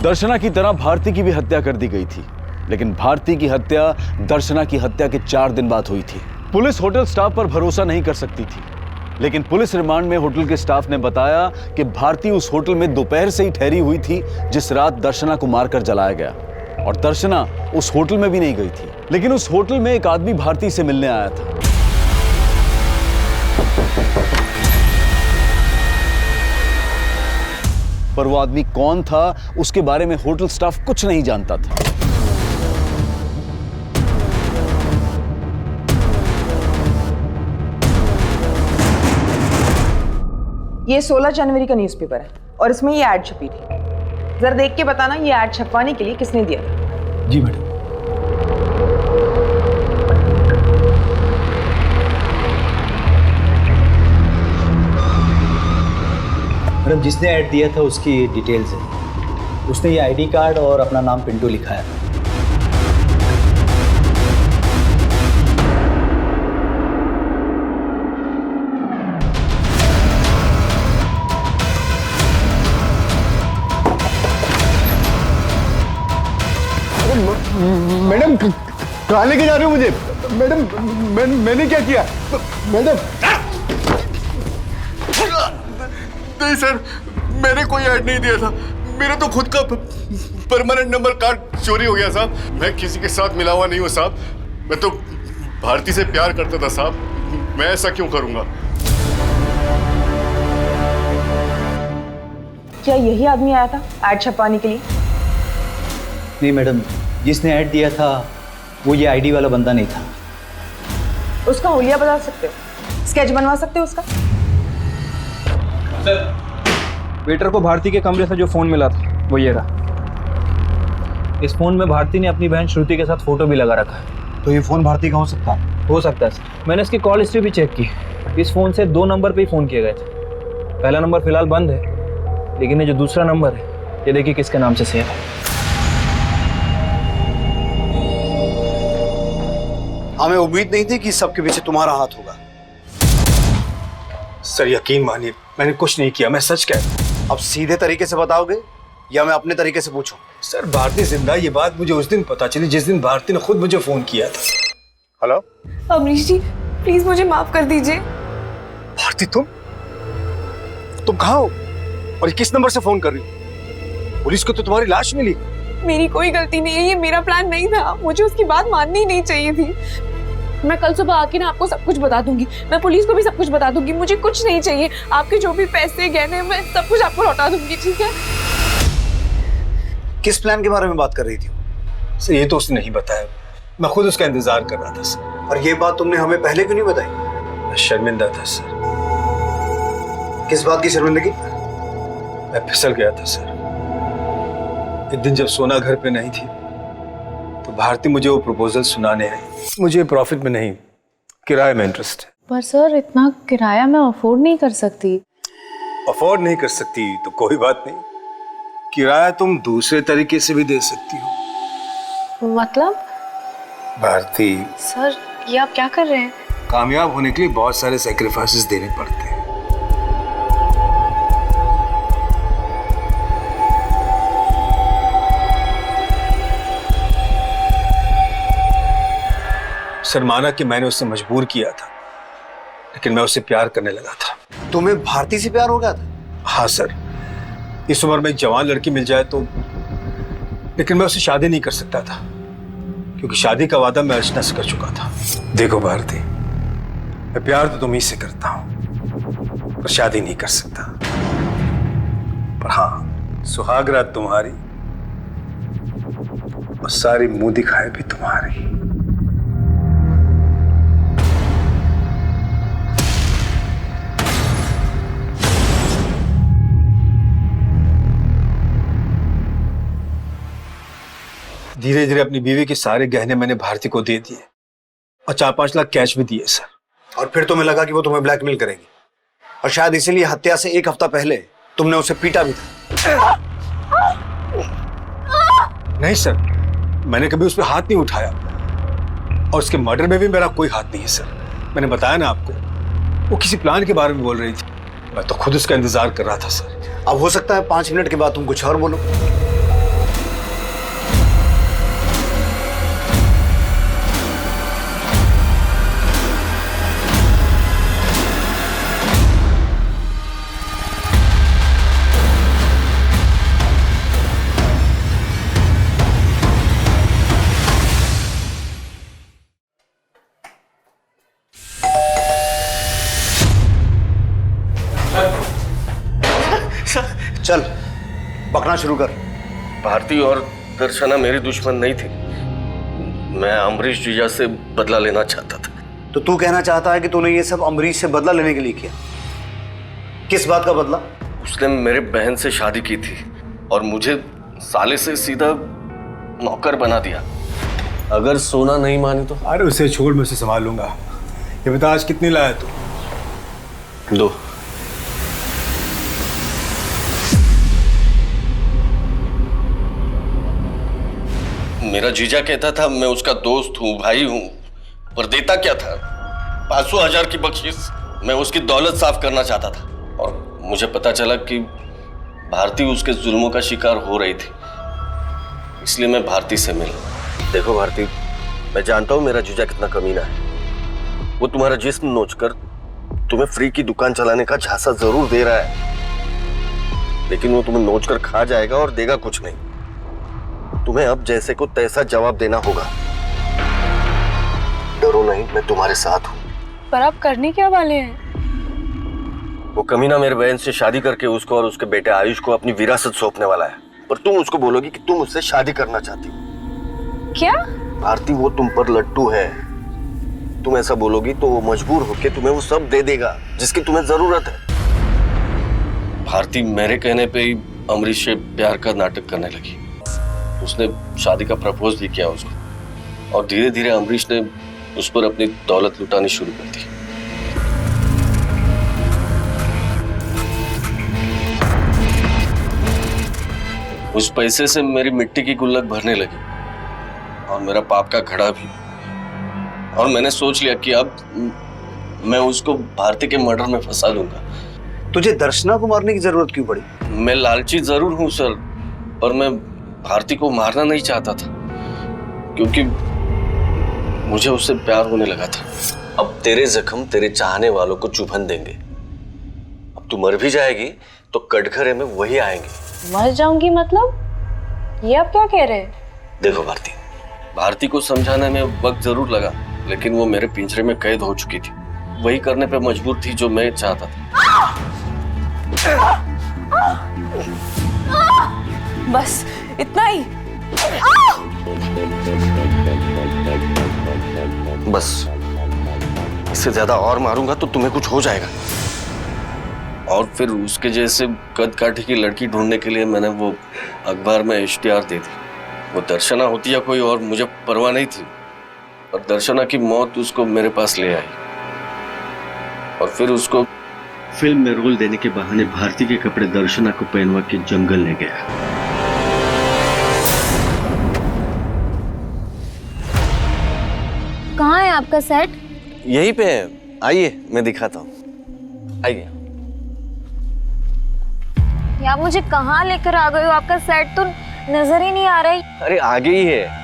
दर्शना की तरह भारती की भी हत्या कर दी गई थी, लेकिन भारती की हत्या दर्शना की हत्या के 4 दिन बाद हुई थी। पुलिस होटल स्टाफ पर भरोसा नहीं कर सकती थी, लेकिन पुलिस रिमांड में होटल के स्टाफ ने बताया कि भारती उस होटल में दोपहर से ही ठहरी हुई थी जिस रात दर्शना को मारकर जलाया गया, और दर्शना उस होटल में भी नहीं गई थी। लेकिन उस होटल में एक आदमी भारती से मिलने आया था। पर वो आदमी कौन था उसके बारे में होटल स्टाफ कुछ नहीं जानता था। ये 16 जनवरी का न्यूज़पेपर है और इसमें ये ऐड छपी थी। जरा देख के बताना ये ऐड छपवाने के लिए किसने दिया था। जी मैडम। मैडम जिसने ऐड दिया था उसकी डिटेल्स है। उसने ये आईडी कार्ड और अपना नाम पिंटू लिखा है। मैडम कहाँ लेके जा रहे हो मुझे? मैडम मैंने क्या किया? मैडम नहीं सर, मैंने कोई ऐड नहीं दिया था। मेरा तो खुद का परमानेंट नंबर कार्ड चोरी हो गया साहब। मैं किसी के साथ मिला हुआ नहीं हूँ साहब। मैं तो भारती से प्यार करता था साहब। मैं ऐसा क्यों करूँगा? क्या यही आदमी आया था ऐड छपवाने के लिए? नहीं मैडम, जिसने ऐड दिया था वो ये आईडी वाला बंदा नहीं था। उसका हुलिया बता सकते हो? स्केच बनवा सकते हो उसका? सर, वेटर को भारती के कमरे से जो फ़ोन मिला था वो ये रहा। इस फ़ोन में भारती ने अपनी बहन श्रुति के साथ फ़ोटो भी लगा रखा है। तो ये फ़ोन भारती का हो सकता है? हो सकता है सर। मैंने इसकी कॉल हिस्ट्री भी चेक की। इस फ़ोन से 2 नंबर पे ही फ़ोन किए गए थे। पहला नंबर फ़िलहाल बंद है, लेकिन ये जो दूसरा नंबर है ये देखिए किसके नाम से सेव है। हमें उम्मीद नहीं थी कि सबके पीछे तुम्हारा हाथ होगा। सर यकीन मानिए, मैंने कुछ नहीं किया, मैं सच कह रहा हूं। अब सीधे तरीके से बताओगे या मैं अपने तरीके से पूछूं? सर भारती जिंदा, ये बात मुझे उस दिन पता चली जिस दिन भारती ने खुद मुझे फोन किया था। हेलो अमरीश जी, प्लीज मुझे माफ कर दीजिए। भारती, तुम कहाँ हो और किस नंबर से फोन कर रही हो? पुलिस को तो तुम्हारी लाश मिली। मेरी कोई गलती नहीं है, ये मेरा प्लान नहीं था। मुझे उसकी बात माननी ही नहीं चाहिए थी। मैं कल सुबह आके ना आपको सब कुछ बता दूंगी। मैं पुलिस को भी सब कुछ बता दूंगी। मुझे कुछ नहीं चाहिए। आपके जो भी पैसे गहने मैं सब कुछ आपको लौटा दूंगी, ठीक है? किस प्लान के बारे में बात कर रही थी? सर ये तो उसने नहीं बताया, मैं खुद उसका इंतजार कर रहा था सर। और ये बात तुमने हमें पहले क्यों नहीं बताई? मैं शर्मिंदा था सर। किस बात की शर्मिंदगी? मैं फिसल गया था सर। एक दिन जब सोना घर पे नहीं थी तो भारती मुझे वो प्रपोजल सुनाने आई। मुझे प्रॉफिट में नहीं, किराए में इंटरेस्ट है। पर सर इतना किराया मैं अफोर्ड नहीं कर सकती। अफोर्ड नहीं कर सकती तो कोई बात नहीं, किराया तुम दूसरे तरीके से भी दे सकती हो। मतलब? भारती सर ये आप क्या कर रहे हैं? कामयाब होने के लिए बहुत सारे सैक्रिफाइसेस देने पड़ते हैं। सर माना कि मैंने उससे मजबूर किया था, लेकिन मैं उससे प्यार करने लगा था। तुम्हें भारती से प्यार हो गया था? हाँ सर, इस उम्र में एक जवान लड़की मिल जाए तो, लेकिन मैं उससे शादी नहीं कर सकता था क्योंकि शादी का वादा मैं अर्चना से कर चुका था। देखो भारती, मैं प्यार तो तुम्हीं से करता हूं पर शादी नहीं कर सकता। पर हाँ, सुहागरात तुम्हारी और सारी मुंह दिखाए भी तुम्हारी। धीरे धीरे अपनी बीवी के सारे गहने मैंने भारती को दे दिए और 4-5 लाख कैश भी दिए सर। और फिर तुम्हें लगा कि वो तुम्हें ब्लैकमेल करेगी और शायद इसीलिए हत्या से 1 हफ्ता पहले तुमने उसे पीटा भी था। नहीं सर, मैंने कभी उस पर हाथ नहीं उठाया और उसके मर्डर में भी मेरा कोई हाथ नहीं है सर। मैंने बताया ना आपको, वो किसी प्लान के बारे में बोल रही थी, मैं तो खुद उसका इंतजार कर रहा था सर। अब हो सकता है 5 मिनट के बाद तुम कुछ और बोलो। चल बकना शुरू कर। भारती और दर्शना मेरी दुश्मन नहीं थी। मैं अमरीश जीजा से बदला लेना चाहता था। तो तू कहना चाहता है कि तूने ये सब अमरीश से बदला लेने के लिए किया? किस बात का बदला? उसने मेरे बहन से शादी की थी और मुझे साले से सीधा नौकर बना दिया। अगर सोना नहीं मानी तो? अरे उसे छोड़, मैं उसे संभाल लूंगा। ये बता आज कितनी लाया तू? 2। मेरा जीजा कहता था मैं उसका दोस्त हूँ, भाई हूँ, पर देता क्या था? 500,000 की बख्शिश। मैं उसकी दौलत साफ करना चाहता था और मुझे पता चला कि भारती उसके जुल्मों का शिकार हो रही थी, इसलिए मैं भारती से मिला। देखो भारती, मैं जानता हूँ मेरा जीजा कितना कमीना है। वो तुम्हारा जिस्म नोचकर तुम्हें फ्री की दुकान चलाने का झांसा जरूर दे रहा है, लेकिन वो तुम्हें नोच कर खा जाएगा और देगा कुछ नहीं। तुम्हें अब जैसे को तैसा जवाब देना होगा। डरो नहीं, मैं तुम्हारे साथ हूँ। पर आप करने क्या वाले हैं? वो कमीना मेरे बहन से शादी करके उसको और उसके बेटे आयुष को अपनी विरासत सौंपने वाला है। पर तुम उसको बोलोगी कि तुम उससे शादी करना चाहती हो। क्या? भारती, वो तुम पर लट्टू है। तुम ऐसा बोलोगी तो वो मजबूर होकर तुम्हें वो सब दे देगा जिसकी तुम्हें जरूरत है। भारती मेरे कहने पे ही अमरीश से प्यार का नाटक करने लगी। उसने शादी का प्रपोज भी किया उसको, और धीरे धीरे अमरीश ने उस पर अपनी दौलत लुटानी शुरू कर दी। उस पैसे से मेरी मिट्टी की गुल्लक भरने लगी और मेरा पाप का घड़ा भी। और मैंने सोच लिया कि अब मैं उसको भारती के मर्डर में फंसा दूंगा। तुझे दर्शना को मारने की जरूरत क्यों पड़ी? मैं लालची जरूर हूं सर, पर मैं भारती को मारना नहीं चाहता था क्योंकि मुझे उससे प्यार होने लगा था। अब तेरे जख्म तेरे चाहने वालों को चुभन देंगे। अब तू मर भी जाएगी तो कटघरे में वही आएंगे। मर जाऊंगी मतलब? ये आप क्या कह रहे हैं? देखो भारती को समझाने में वक्त जरूर लगा, लेकिन वो मेरे पिंजरे में कैद हो चुकी थी। वही करने पे मजबूर थी जो मैं चाहता था। बस इतना ही? बस इससे ज्यादा और मारूंगा तो तुम्हें कुछ हो जाएगा। और फिर उसके जैसे कद काठी की लड़की ढूंढने के लिए मैंने वो अखबार में इश्तिहार दे दी। वो दर्शना होती या कोई और मुझे परवाह नहीं थी, और दर्शना की मौत उसको मेरे पास ले आई। और फिर उसको फिल्म में रोल देने के बहाने भारती के कपड़े दर्शना को पहनवा के जंगल ले गया। कहाँ है आपका सेट? यहीं पे है, आइए मैं दिखाता हूँ। आइए। आप मुझे कहाँ लेकर आ गए हो? आपका सेट तो नजर ही नहीं आ रहा है। अरे आगे ही है।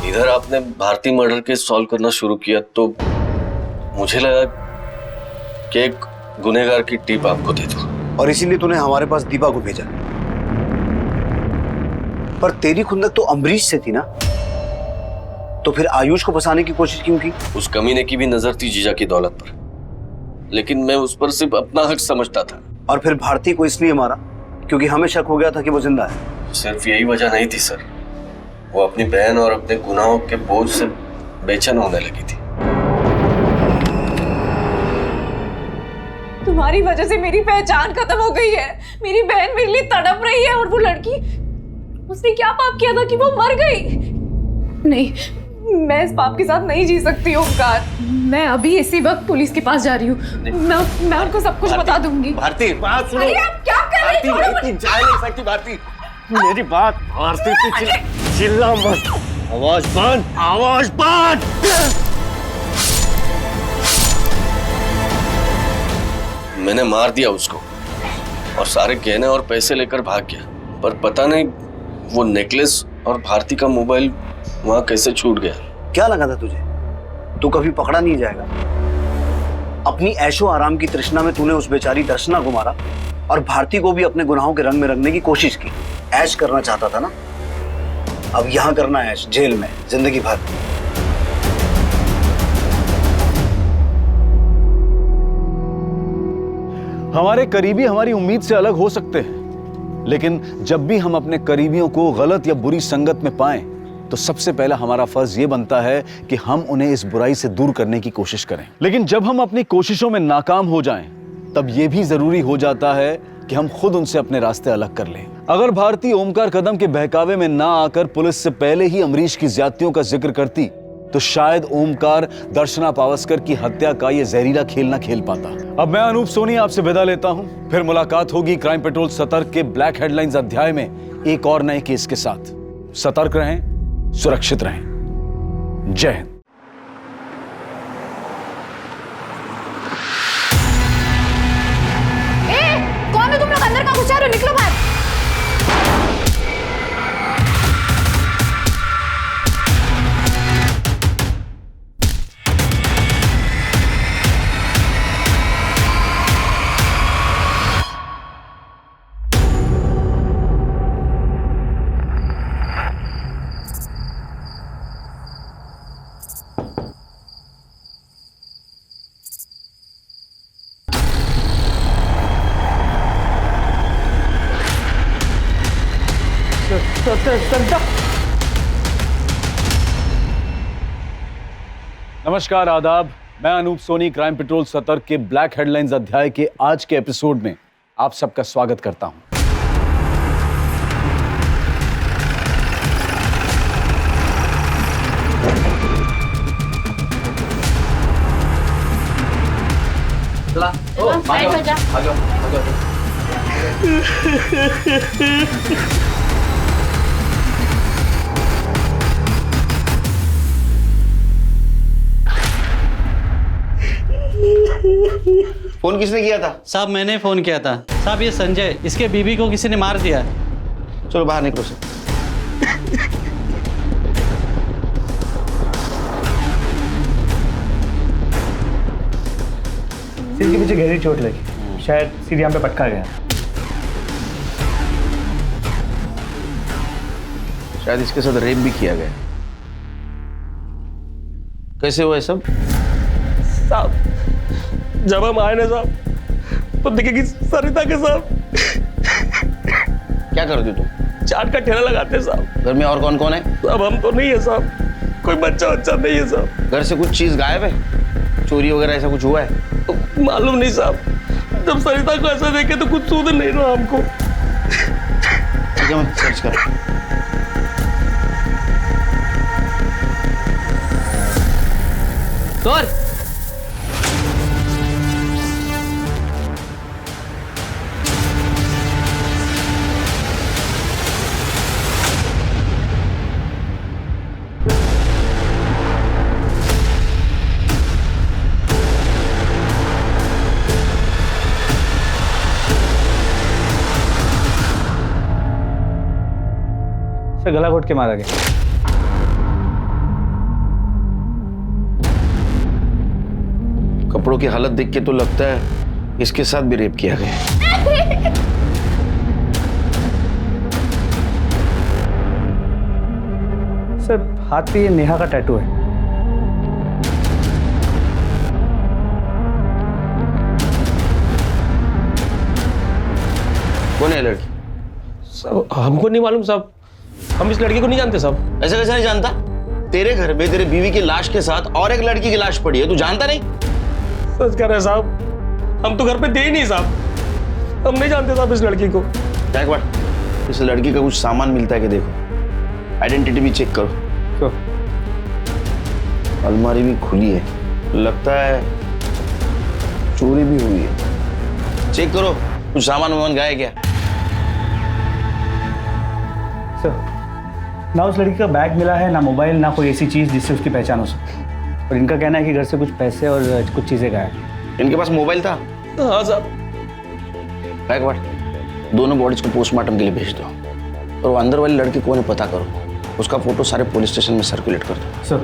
इधर आपने भारती मर्डर केस सॉल्व करना शुरू किया तो मुझे लगा कि एक गुनहगार की टिप आपको दे दूं। और इसीलिए तूने हमारे पास दीपा को भेजा। पर तेरी खुंदक तो अमरीश से थी ना, तो फिर आयुष को फंसाने की कोशिश क्यों की? उस कमीने की भी नजर थी जीजा की दौलत पर, लेकिन मैं उस पर सिर्फ अपना हक समझता था। और फिर भारती को इसलिए मारा क्योंकि हमें शक हो गया था कि वो जिंदा है। सिर्फ यही वजह नहीं थी सर, वो अपनी बहन और अपने गुनाहों के बोझ से बेचैन होने लगी थी। तुम्हारी वजह से मेरी पहचान खत्म हो गई है। मेरी बहन मेरे लिए तड़प रही है, और वो लड़की, उसने क्या पाप किया था कि वो मर गई? नहीं, मैं इस पाप के साथ नहीं जी सकती ओमकार। मैं अभी इसी वक्त पुलिस के पास जा रही हूँ। मैं उनको सब कुछ बता दूंगी। भारती बात सुनो। अरे आप क्या कर रही हैं? भारती जा नहीं सकती। भारती मेरी बात। भारती चिल्ला मत, आवाज बंद, आवाज बंद। मैंने मार दिया उसको और सारे गहने और पैसे लेकर भाग गया, पर पता नहीं वो नेकलेस और भारती का मोबाइल वहां कैसे छूट गया। क्या लगा था तुझे तू कभी पकड़ा नहीं जाएगा? अपनी ऐशो आराम की तृष्णा में तूने उस बेचारी दर्शना को मारा और भारती को भी अपने गुनाहों के रंग में रंगने की कोशिश की। ऐश करना चाहता था ना, अब यहां करना ऐश जेल में जिंदगी भर। हमारे करीबी हमारी उम्मीद से अलग हो सकते हैं, लेकिन जब भी हम अपने करीबियों को गलत या बुरी संगत में पाएं तो सबसे पहला हमारा फर्ज ये बनता है कि हम उन्हें इस बुराई से दूर करने की कोशिश करें। लेकिन जब हम अपनी कोशिशों में नाकाम हो जाएं, तब यह भी जरूरी हो जाता है कि हम खुद उनसे अपने रास्ते अलग कर लें। अगर भारती ओमकार कदम के बहकावे में ना आकर पुलिस से पहले ही अमरीश की ज्यादतियों का जिक्र करती तो शायद ओमकार दर्शना पावस्कर की हत्या का यह जहरीला खेल ना खेल पाता। अब मैं अनूप सोनी आपसे विदा लेता हूं। फिर मुलाकात होगी क्राइम पेट्रोल सतर्क के ब्लैक हेडलाइंस अध्याय में एक और नए केस के साथ। सतर्क रहें, सुरक्षित रहें। जय हिंद। नमस्कार, आदाब। मैं अनूप सोनी क्राइम पेट्रोल सतर्क के ब्लैक हेडलाइंस अध्याय के आज के एपिसोड में आप सबका स्वागत करता हूं। फोन किसने किया था? साहब मैंने फोन किया था। साहब ये संजय, इसके बीबी को किसी ने मार दिया। चलो बाहर निकलो सर। सिर के पीछे गहरी चोट लगी, शायद सीढ़ियाँ पे पटका गया। शायद इसके साथ रेप भी किया गया। कैसे हुआ है सब? साहब जब हम आए ना साहब तो देखे कि सरिता के साथ क्या करते तुम? चाट का ठेला लगाते हैं साहब। घर में और कौन कौन है? अब हम तो नहीं है साहब, कोई बच्चा नहीं है साहब। घर से कुछ चीज गायब है? चोरी वगैरह ऐसा कुछ हुआ है? तो मालूम नहीं साहब, जब सरिता को ऐसा देखे तो कुछ सूझ नहीं रहा हमको। ठीक है, मैं सर्च कर। सर गला घोट के मारा गया। कपड़ों की हालत देख के तो लगता है इसके साथ भी रेप किया गया। सर हाथ पे ये नेहा का टैटू है। कौन है लड़की? साहब हमको नहीं मालूम साहब, हम इस लड़की को नहीं जानते साहब। ऐसा कैसे नहीं जानता? तेरे घर में तेरे बीवी की लाश के साथ और एक लड़की की लाश पड़ी है, तू जानता नहीं? सच कह रहे हैं साहब, हम तो घर पे थे ही नहीं साहब, हम नहीं जानते साहब इस लड़की को। एक बार इस लड़की का कुछ सामान मिलता है कि देखो, आइडेंटिटी भी चेक करो। क्यों? अलमारी भी खुली है, लगता है चोरी भी हुई है। चेक करो, कुछ सामान वामान गाया क्या? सर ना उस लड़की का बैग मिला है, ना मोबाइल, ना कोई ऐसी चीज जिससे उसकी पहचान हो सके। और इनका कहना है कि घर से कुछ पैसे और कुछ चीजें गायब। इनके पास मोबाइल था? हाँ साहब। बैकवर्ड दोनों बॉडीज को पोस्टमार्टम के लिए भेज दो, और वो अंदर वाली लड़की कौन है पता करो, उसका फोटो सारे पुलिस स्टेशन में सर्कुलेट कर दो। सर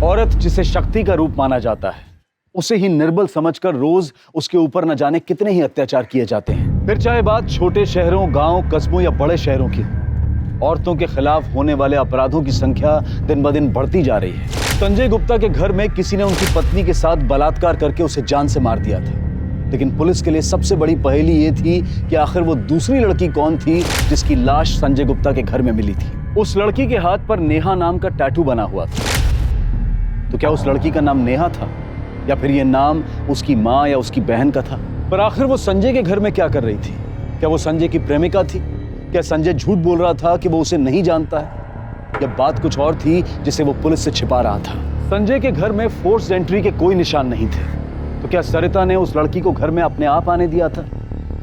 औरत जिसे शक्ति का रूप माना जाता है, उसे ही निर्बल समझकर रोज उसके ऊपर न जाने कितने ही अत्याचार किए जाते हैं। फिर चाहे बात छोटे शहरों, गांव, कस्बों या बड़े शहरों की, औरतों के खिलाफ होने वाले अपराधों की संख्या दिन ब दिन बढ़ती जा रही है। संजय गुप्ता के घर में किसी ने उनकी पत्नी के साथ बलात्कार करके उसे जान से मार दिया था, लेकिन पुलिस के लिए सबसे बड़ी पहेली ये थी कि आखिर वो दूसरी लड़की कौन थी जिसकी लाश संजय गुप्ता के घर में मिली थी। उस लड़की के हाथ पर नेहा नाम का टैटू बना हुआ था। तो क्या उस लड़की का नाम नेहा था, या फिर ये नाम उसकी माँ या उसकी बहन का था? पर आखिर वो संजय के घर में क्या कर रही थी? क्या वो संजय की प्रेमिका थी? क्या संजय झूठ बोल रहा था कि वो उसे नहीं जानता है, या बात कुछ और थी जिसे वो पुलिस से छिपा रहा था? संजय के घर में फोर्स एंट्री के कोई निशान नहीं थे, तो क्या सरिता ने उस लड़की को घर में अपने आप आने दिया था?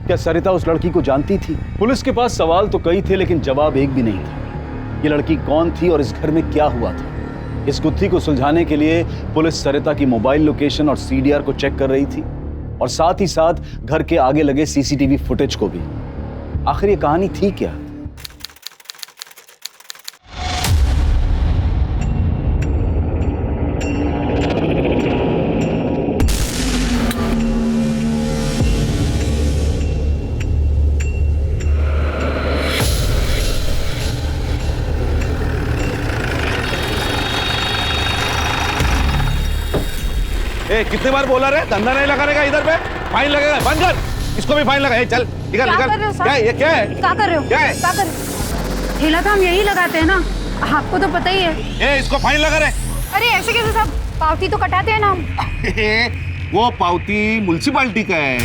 क्या सरिता उस लड़की को जानती थी? पुलिस के पास सवाल तो कई थे, लेकिन जवाब एक भी नहीं था। ये लड़की कौन थी और इस घर में क्या हुआ था? इस गुत्थी को सुलझाने के लिए पुलिस सरिता की मोबाइल लोकेशन और सीडीआर को चेक कर रही थी, और साथ ही साथ घर के आगे लगे सीसीटीवी फुटेज को भी। आखिर ये कहानी थी क्या? कितने बार बोला रे, धंधा नहीं लगाने का इधर पे? फाइन लगेगा, बंद कर, इसको भी फाइन लगा। चल निकल क्या निकल। कर रहे हो साहब? क्या है ये, क्या है? क्या कर रहे हो? क्या है? क्या कर रहे हो? ठेला तो हम यही लगाते हैं ना, आपको तो पता ही है। ए, इसको फाइन लगा रहे। अरे ऐसे कैसे साहब, पावती तो कटाते हैं ना हम। वो पावती म्युनिसिपालिटी का है,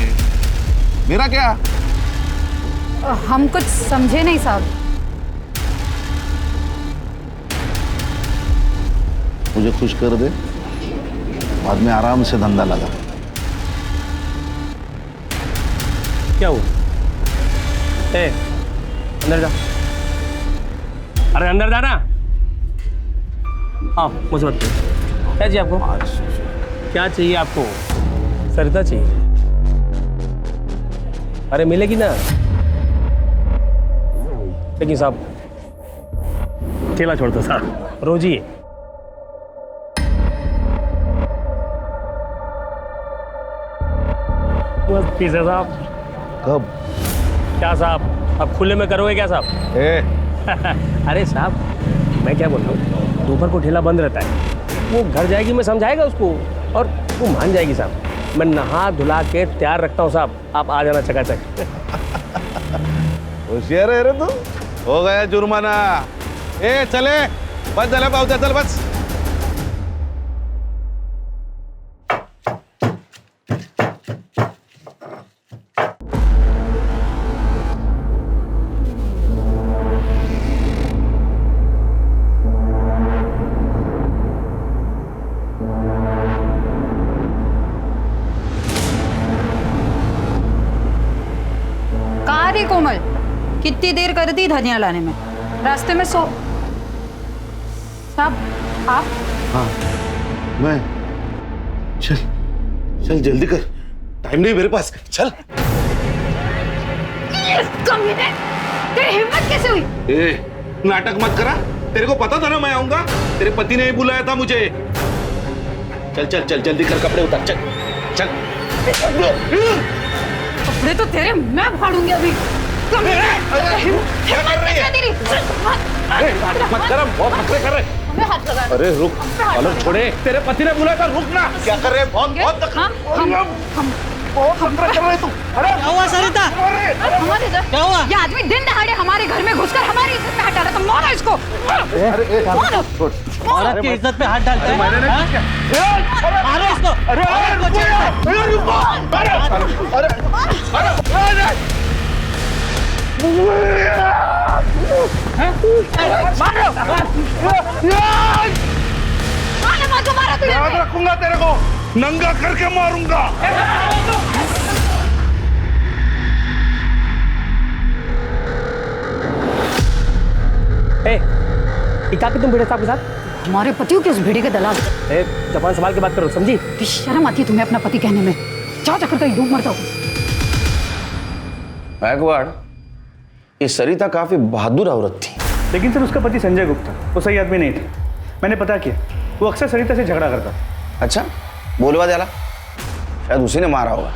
मेरा क्या? हम कुछ समझे नहीं साहब। मुझे खुश कर दे, बाद में आराम से धंधा लगा। क्या हुआ? ए, अंदर जा। अरे अंदर जा ना। हाँ मुझे बताओ, क्या चाहिए आपको? क्या चाहिए आपको? सरिता चाहिए? अरे मिलेगी ना। लेकिन साहब ठेला छोड़ दो साहब, रोज ही बस पीछे साहब। कब? क्या साहब, अब खुले में करोगे क्या साहब? अरे साहब मैं क्या बोल रहा हूँ, दोपहर को ठेला बंद रहता है, वो घर जाएगी, मैं समझाएगा उसको और वो मान जाएगी साहब। मैं नहा धुला के तैयार रखता हूँ साहब, आप आ जाना चकाचक। होशियार है रे तू। हो गया जुर्माना। ए चले, बस चले पावत्या, चल बस। कहाँ रे कोमल, कितनी देर कर दी धनिया लाने में, रास्ते में सो। साहब आप? हाँ मैं। चल चल जल्दी कर, टाइम नहीं मेरे पास, चल। कमीने, तेरी हिम्मत कैसे हुई? ए नाटक मत करा, तेरे को पता था ना मैं आऊंगा, तेरे पति ने ही बुलाया था मुझे। चल चल चल जल्दी कर, कपड़े उतार, चल चल। कपड़े तो तेरे मैं फाड़ूंगी अभी। क्या कर रही है? मत कर, बहुत नखरे कर रहे। हाथ लगा। अरे रुक, अलग छोड़े, तेरे पति ने बुलाया था, रुक ना। क्या कर रहे हैं? बहुत बहुत नखरे कर रहे तू। अरे क्या हुआ सरिता? क्या हुआ? ये आदमी दिन दहाड़े हमारे घर में घुसकर हमारी इज्जत पे हाथ डाला, तो मारो इसको। औरत की इज्जत पे हाथ डालता है? मारो इसको। अरे याद रखूंगा तेरे को, नंगा करके मारूंगा। क्या कि तुम भिड़े साहब के साथ? हमारे पतियों के उस भिड़े के दलाल। जबान संभाल के बात करो, समझी? शर्म आती है तुम्हें अपना पति कहने में? जाओ जाकर कहीं डूब मर जाओ। गायकवाड़, ये सरिता काफी बहादुर औरत थी। लेकिन सर उसका पति संजय गुप्ता वो सही आदमी नहीं था, मैंने पता किया, वो अक्सर सरिता से झगड़ा करता। अच्छा, बोलवा जाला, शायद उसी ने मारा होगा।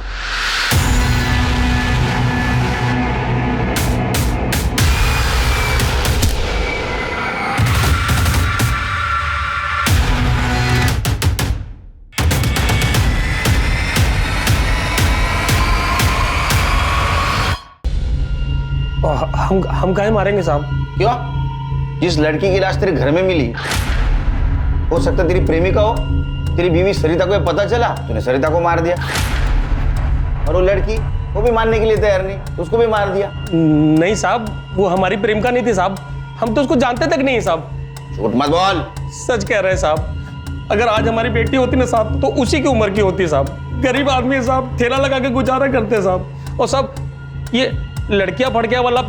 हम काहे मारेंगे साहब? क्यों? जिस लड़की की लाश तेरे घर में मिली, हो सकता तेरी प्रेमिका हो, तेरी बीवी सरिता को पता चला, तूने सरिता को मार दिया। और वो लड़की, वो भी मानने के लिए तैयार नहीं, उसको भी मार दिया। नहीं साहब, वो हमारी प्रेमिका नहीं थी साहब, हम तो उसको जानते तक नहीं साहब। झूठ मत बोल। सच कह रहे हैं साहब, अगर आज हमारी बेटी होती ना साहब, तो उसी की उम्र की होती साहब। गरीब आदमी है साहब, ठेला लगा के गुजारा करते साहब। और साहब ये लड़कियां फड़कियां वाला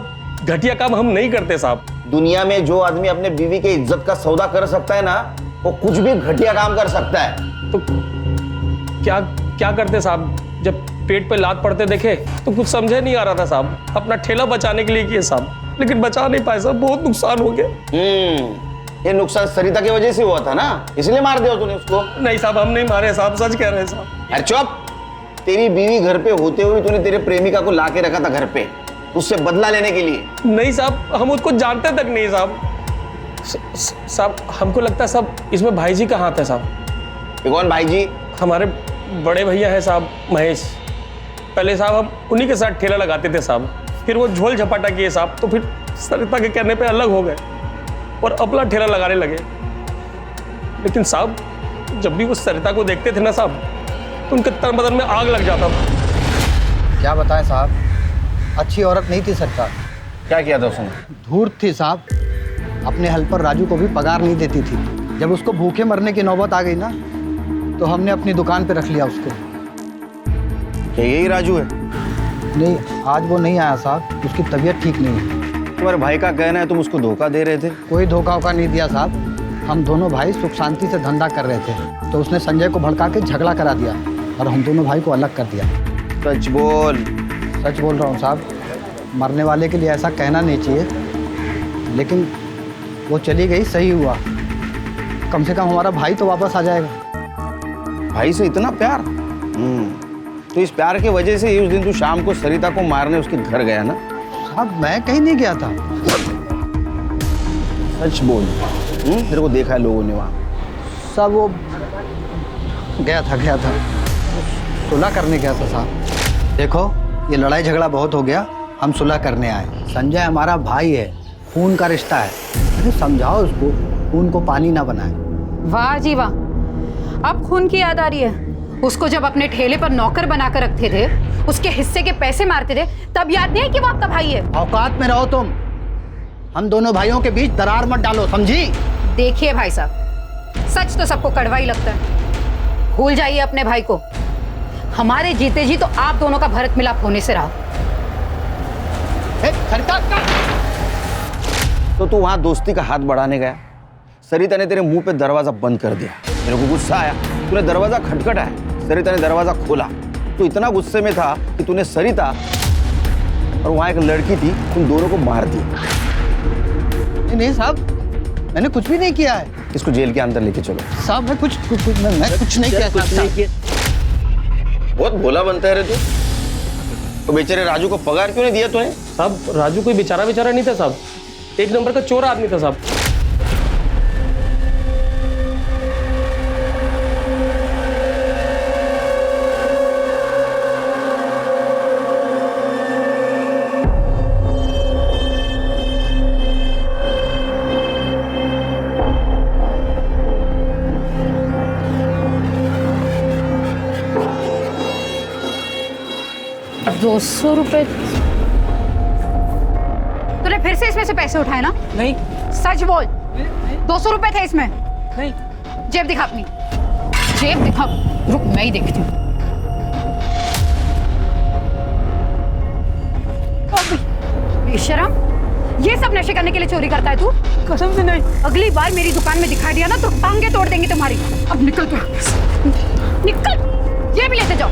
घटिया काम हम नहीं करते साहब। दुनिया में जो आदमी अपने बीवी के इज्जत का सौदा कर सकता है ना, वो कुछ भी घटिया काम कर सकता है। तो क्या क्या करते साहब? जब पेट पे लात पड़ते देखे तो कुछ समझे नहीं आ रहा था साहब, अपना ठेला बचाने के लिए किए साहब, लेकिन बचा नहीं पाए साहब, बहुत नुकसान हो गया। ये नुकसान सरिता की वजह से हुआ था ना, इसलिए मार दिया तूने उसको। नहीं साहब, हम नहीं मारे साहब, सच कह रहे हैं साहब। अरे चुप, तेरी बीवी घर पे होते हुए तूने तेरे प्रेमिका को लाके रखा था घर पे, उससे बदला लेने के लिए। नहीं साहब, हम उसको जानते तक नहीं साहब। साहब हमको लगता है साहब इसमें भाई जी का हाथ है साहब। कौन भाई जी? हमारे बड़े भैया है साहब, महेश। पहले साहब हम उन्हीं के साथ ठेला लगाते थे साहब, फिर वो झोल झपाटा किए साहब, तो फिर सरिता के कहने पे अलग हो गए और अपना ठेला लगाने लगे। लेकिन साहब जब भी वो सरिता को देखते थे ना साहब, तो उनके तन बदन में आग लग जाता था। क्या बताएं साहब, अच्छी औरत नहीं थी सरिता। क्या किया था उसने? धूर्त थी साहब, अपने हेल्पर राजू को भी पगार नहीं देती थी। जब उसको भूखे मरने की नौबत आ गई ना, तो हमने अपनी दुकान पे रख लिया उसको। क्या यही राजू है? नहीं, आज वो नहीं आया साहब, उसकी तबीयत ठीक नहीं है। तुम्हारे भाई का कहना है तुम उसको धोखा दे रहे थे? कोई धोखा वोखा नहीं दिया साहब, हम दोनों भाई सुख शांति से धंधा कर रहे थे, तो उसने संजय को भड़का के झगड़ा करा दिया और हम दोनों भाई को अलग कर दिया। सच बोल। सच बोल रहा हूँ साहब, मरने वाले के लिए ऐसा कहना नहीं चाहिए, लेकिन वो चली गई, सही हुआ। कम से कम हमारा भाई तो वापस आ जाएगा। भाई से इतना प्यार? तो इस प्यार की वजह से ही उस दिन तू शाम को सरिता को मारने उसके घर गया ना? साहब मैं कहीं नहीं गया था। सच बोल। तेरे को देखा है लोगों ने वहाँ? सब वो गया था, सुलह करने गया था साहब। देखो ये लड़ाई झगड़ा बहुत हो गया, हम सुलह करने आए। संजय हमारा भाई है, खून का रिश्ता है, अरे समझाओ उसको, खून को पानी ना बनाए। वाह जी वाह, अब खून की याद आ रही है। उसको जब अपने ठेले पर नौकर बनाकर रखते थे, उसके हिस्से के पैसे मारते थे, तब याद नहीं है कि वो आपका भाई है? औकात में रहो तुम, हम दोनों भाइयों के बीच दरार मत डालो, समझी? देखिए भाई साहब, सच तो सबको कड़वा ही लगता है, भूल जाइए अपने भाई को। हमारे जीते जी तो आप दोनों का भरत मिलाप होने से रहा। तो तू वहां दोस्ती का हाथ बढ़ाने गया, सरिता ने तेरे मुंह पे दरवाजा बंद कर दिया, मेरे को गुस्सा आया, तूने दरवाजा खटखटाया, सरिता ने दरवाजा खोला, तू इतना गुस्से में था कि तूने सरिता और वहां एक लड़की थी, उन दोनों को मार दिया। नहीं साहब, मैंने कुछ भी नहीं किया है। इसको जेल के अंदर लेके चलो। साहब मैं कुछ नहीं किया। बहुत भोला बनता है रे तू। तो बेचारे राजू को पगार क्यों नहीं दिया तूने? साहब राजू कोई बेचारा नहीं था साहब, एक नंबर का चोर आदमी था साहब। ₹200? तूने फिर से इसमें से पैसे उठाए ना? नहीं। सच बोल, 200 रुपए थे इसमें? नहीं। जेब दिखा अपनी, जेब दिखा। रुक मैं ही देखती हूँ। बेशरम, ये सब नशे करने के लिए चोरी करता है तू? कसम से नहीं। अगली बार मेरी दुकान में दिखा दिया ना तो टांगे तोड़ देंगे तुम्हारी। अब निकल तू, निकल। ये भी लेते जाओ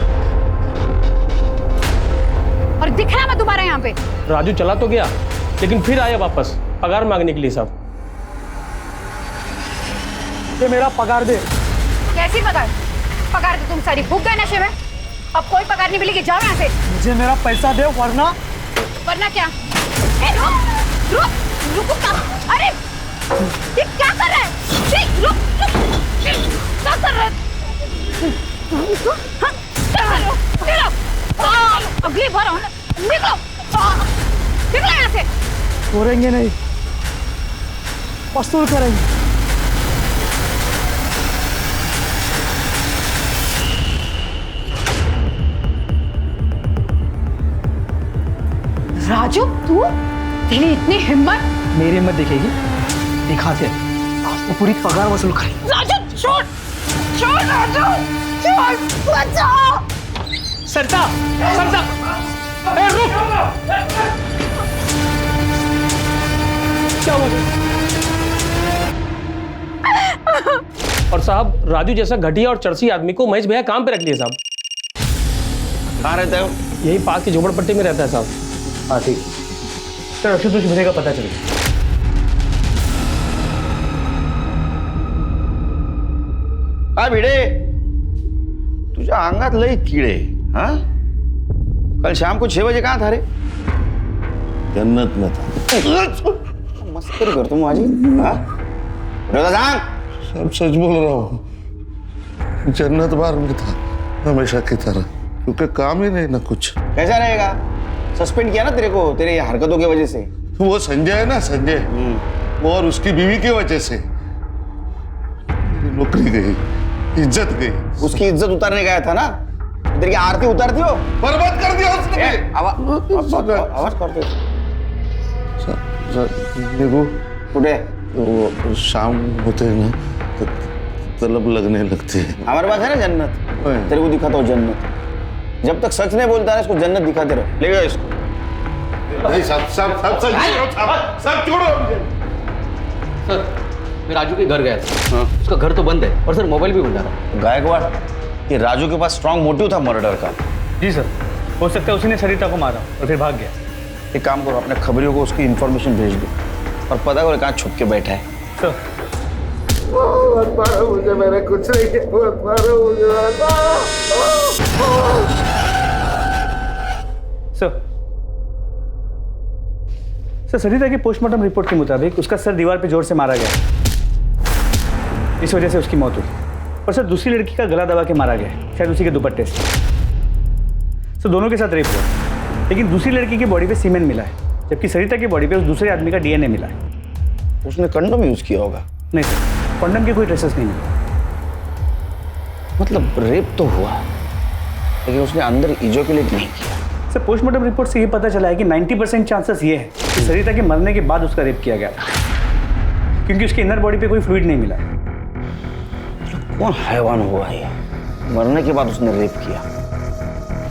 और दिखना मत दोबारा यहाँ पे। राजू चला तो गया, लेकिन फिर आया वापस पगार मांगने के लिए साहब। ये मेरा पगार दे। कैसी पगार? पगार तो तुम सारी भूख गए नशे में। अब कोई पगार नहीं मिलेगी, जाओ यहाँ से। मुझे मेरा पैसा दे, वरना क्या? रुक क्या? अरे ये क्या कर रहा है? रुक, क्या कर रहा है? क्या कर रहे हो? अगली बार आओ ना, निकलो यहाँ से। छोड़ेंगे नहीं, वसूल करेंगे। राजू तू, तेरी इतनी हिम्मत? मेरी हिम्मत दिखेगी, दिखाते आज तो पूरी पगार वसूल करेंगे। राजू छोड़ राजू, छोड़, बचाओ। सरिता, ए रुक। क्या हुआ? और साहब राजू जैसा घटिया और चरसी आदमी को महेश भैया काम पे रख लिए साहब। कहाँ रहता है? यही पास की झोपड़पट्टी में रहता है साहब। हाँ ठीक, चलो तुझे भैया का पता चलेगा। हाँ भिडे, तुझ्या अंगात लई किडे। हाँ, कल शाम को 6 बजे कहाँ था रे? जन्नत में था। मस्करी करतो माझी? हाँ, सांग। सब सच बोल रहा हूँ, जन्नत बार में था हमेशा की तरह। क्योंकि काम ही नहीं ना कुछ। कैसा रहेगा? सस्पेंड किया ना तेरे को तेरे ये हरकतों की वजह से। वो संजय है ना, संजय, वो और उसकी बीवी की वजह से मेरी नौकरी गई, इज्जत गई। उसकी इज्जत उतारने गया था ना, तेरी आरती उतारती हो, बर्बाद कर दिया उसने। आवाज करते देखो उठे, वो शाम होते हैं ना तो तलब लगने लगती है। हमारे पास है ना जन्नत, तेरे को दिखाता हूँ जन्नत। जब तक सच नहीं बोलता है इसको जन्नत दिखाते रहो। ले गए इसको। नहीं सब छोड़ो। सर मैं राजू के घर गया था, उसका घर तो बंद है और सर मोबाइल भी भंडारा। गायकवाड़, ये राजू के पास स्ट्रॉन्ग मोटिव था मर्डर का। जी सर, हो सकता है उसी ने सरिता को मारा और फिर भाग गया। एक काम करो, अपने खबरियों को उसकी इन्फॉर्मेशन भेज दो और पता करो कहाँ छुप के बैठा है। सर मुझे, मैंने कुछ नहीं किया, सर सरिता की पोस्टमार्टम रिपोर्ट के मुताबिक उसका सर दीवार पे जोर से मारा गया, इस वजह से उसकी मौत हुई। और सर दूसरी लड़की का गला दबा के मारा गया, शायद उसी के दुपट्टे से। सर दोनों के साथ रेप हुआ, लेकिन दूसरी लड़की की बॉडी पे सीमेंट मिला है, जबकि सरिता की बॉडी पे उस दूसरे आदमी का डीएनए मिला है। उसने कंडोम यूज किया होगा? नहीं सर, कंडोम के कोई ट्रेसेस नहीं मिले। मतलब रेप तो हुआ, लेकिन उसने अंदर इजोकुलेट नहीं किया। सर पोस्टमार्टम रिपोर्ट से ये पता चला है कि 90% चांसेस ये है कि सरिता के मरने के बाद उसका रेप किया गया था, क्योंकि उसके इनर बॉडी पे कोई फ्लूइड नहीं मिला। कौन हैवान हुआ ये, मरने के बाद उसने रेप किया?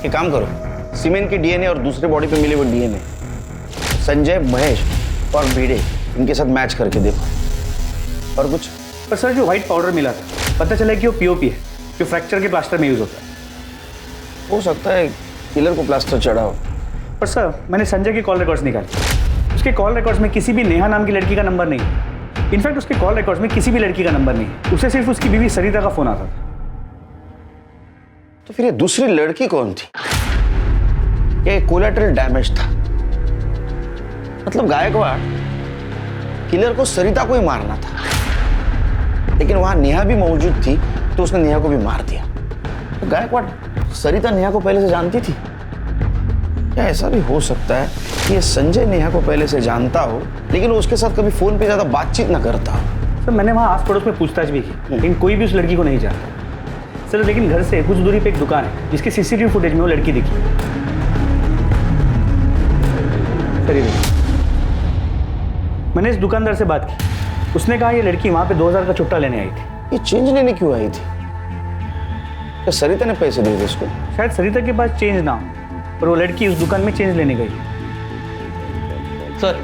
एक काम करो, सीमेंट के डीएनए और दूसरे बॉडी पे मिले हुए डीएनए संजय, महेश और भिड़े, इनके साथ मैच करके देखो। और कुछ? पर सर जो व्हाइट पाउडर मिला था, पता चला कि वो पीओपी है, जो फ्रैक्चर के प्लास्टर में यूज होता है। हो सकता है किलर को प्लास्टर चढ़ा हो। पर सर मैंने संजय के कॉल रिकॉर्ड्स निकाले, उसके कॉल रिकॉर्ड्स में किसी भी नेहा नाम की लड़की का नंबर नहीं है। इनफैक्ट उसके कॉल रिकॉर्ड्स में किसी भी लड़की का नंबर नहीं है, उसे सिर्फ उसकी बीवी सरिता का फोन आता था। तो फिर ये दूसरी लड़की कौन थी? ये कोलैटरल डैमेज था। मतलब गायकवाड़, किलर को सरिता को ही मारना था, लेकिन वहां नेहा भी मौजूद थी तो उसने नेहा को भी मार दिया। तो गायकवाड़, सरिता नेहा को पहले से जानती थी? क्या ऐसा भी हो सकता है कि ये संजय नेहा को पहले से जानता हो, लेकिन उसके साथ कभी फोन पे ज्यादा बातचीत ना करता हो? सर मैंने वहाँ आस पड़ोस में पूछताछ भी की, लेकिन कोई भी उस लड़की को नहीं जानता। सर लेकिन घर से कुछ दूरी पे एक दुकान है जिसकी सीसीटीवी फुटेज में वो लड़की दिखी। सर ये देखिए, मैंने इस दुकानदार से बात की, उसने कहा ये लड़की वहाँ पे 2000 का चुट्टा लेने आई थी। ये चेंज लेने क्यों आई थी? क्या सरिता ने पैसे दिए थे उसको? शायद सरिता के पास चेंज ना हो, पर वो लड़की उस दुकान में चेंज लेने गई। सर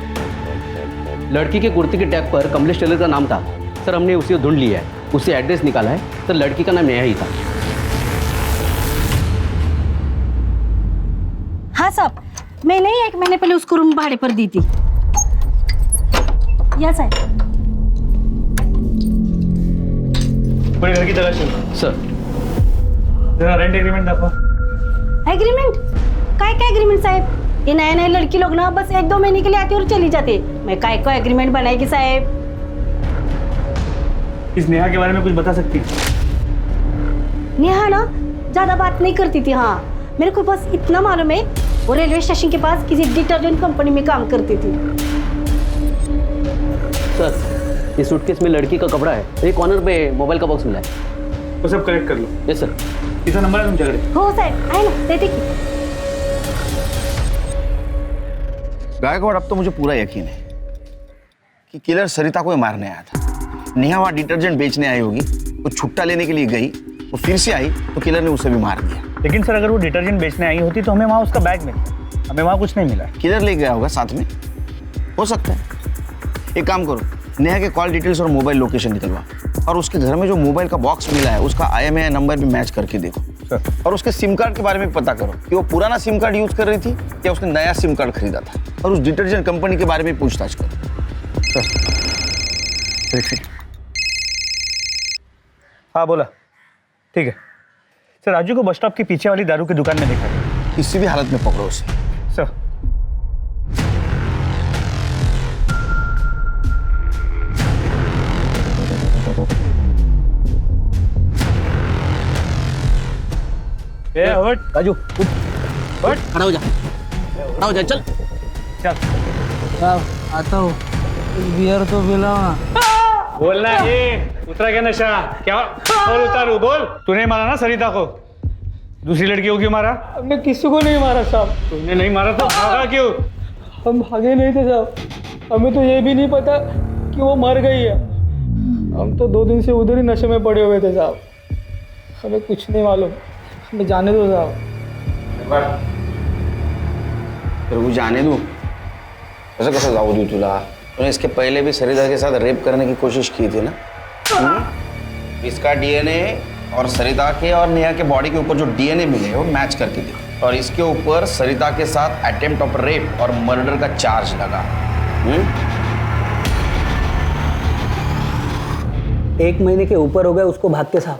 लड़की के कुर्ती के टैग पर कमलेश टेलर का नाम था। सर हमने उसे ढूंढ लिया है, उससे एड्रेस निकाला है। सर लड़की का नाम नेहा ही था। हाँ साहब, मैंने 1 महीने पहले उसको रूम भाड़े पर दी थी। या साहब पूरे घर की तलाश लो। सर जरा रेंट एग्रीमेंट देखो। एग्रीमेंट? काय एग्रीमेंट साहब? ये नए नए लड़की लोग ना बस 1-2 महीने के लिए आती और चली जाती। मैं काय को एग्रीमेंट बनाएगी साहब? इस नेहा के बारे में कुछ बता सकती है? नेहा ना ज्यादा बात नहीं करती थी। हाँ मेरे को बस इतना मालूम है, वो रेलवे स्टेशन के पास किसी डिटर्जेंट कंपनी में काम करती थी। सर ये सूटकेस में लड़की का कपड़ा है, एक कॉर्नर पे मोबाइल का बॉक्स मिला है। वो सब कलेक्ट कर लो। Yes sir. इसका नंबर है तुम झगड़े? हो साहब, आए ना देते की। गायकवाड़, अब तो मुझे पूरा यकीन है कि किलर सरिता को ही मारने आया था। नेहा वहां डिटर्जेंट बेचने आई होगी, वो छुट्टा लेने के लिए गई, वो फिर से आई तो किलर ने उसे भी मार दिया। लेकिन सर अगर वो डिटर्जेंट बेचने आई होती तो हमें वहाँ उसका बैग मिला, हमें वहाँ कुछ नहीं मिला। किलर ले गया होगा साथ में, हो सकता है। एक काम करो, नेहा के कॉल डिटेल्स और मोबाइल लोकेशन निकलवा, और उसके घर में जो मोबाइल का बॉक्स मिला है उसका IMEI नंबर भी मैच करके देखो। और उसके सिम कार्ड के बारे में पता करो कि वो पुराना सिम कार्ड यूज कर रही थी या उसने नया सिम कार्ड खरीदा था, और उस डिटर्जेंट कंपनी के बारे में पूछताछ करो। हाँ बोला, ठीक है सर। राजू को बस स्टॉप के पीछे वाली दारू की दुकान में देखा गया। किसी भी हालत में पकड़ो उसे सर। ए उठ राजू उठ खड़ा हो जा, खड़ा हो जा, चल चल। साहब आता हूँ, बियर तो पिलाओ। बोलना ये उतरा क्या नशा? क्या और उतारू बोल। तूने मारा ना सरिता को, दूसरी लड़की को क्यों मारा? हमने किसी को नहीं मारा साहब। तूने नहीं मारा तो भागा क्यों? हम भागे नहीं थे साहब, हमें तो ये भी नहीं पता कि वो मर गई है। हम तो 2 दिन से उधर ही नशे में पड़े हुए थे साहब, हमें कुछ नहीं मालूम। हमें जाने दो साहब। प्रभु जाने दो, ऐसा कैसा जाऊ दू तुला? तूने इसके पहले भी सरिता के साथ रेप करने की कोशिश की थी ना? इसका डीएनए और सरिता के और नेहा के बॉडी के ऊपर जो डीएनए मिले वो मैच करके थे, और इसके ऊपर सरिता के साथ अटेम्प्ट ऑफ रेप और मर्डर का चार्ज लगा। 1 महीने के ऊपर हो गए उसको भाग के साहब,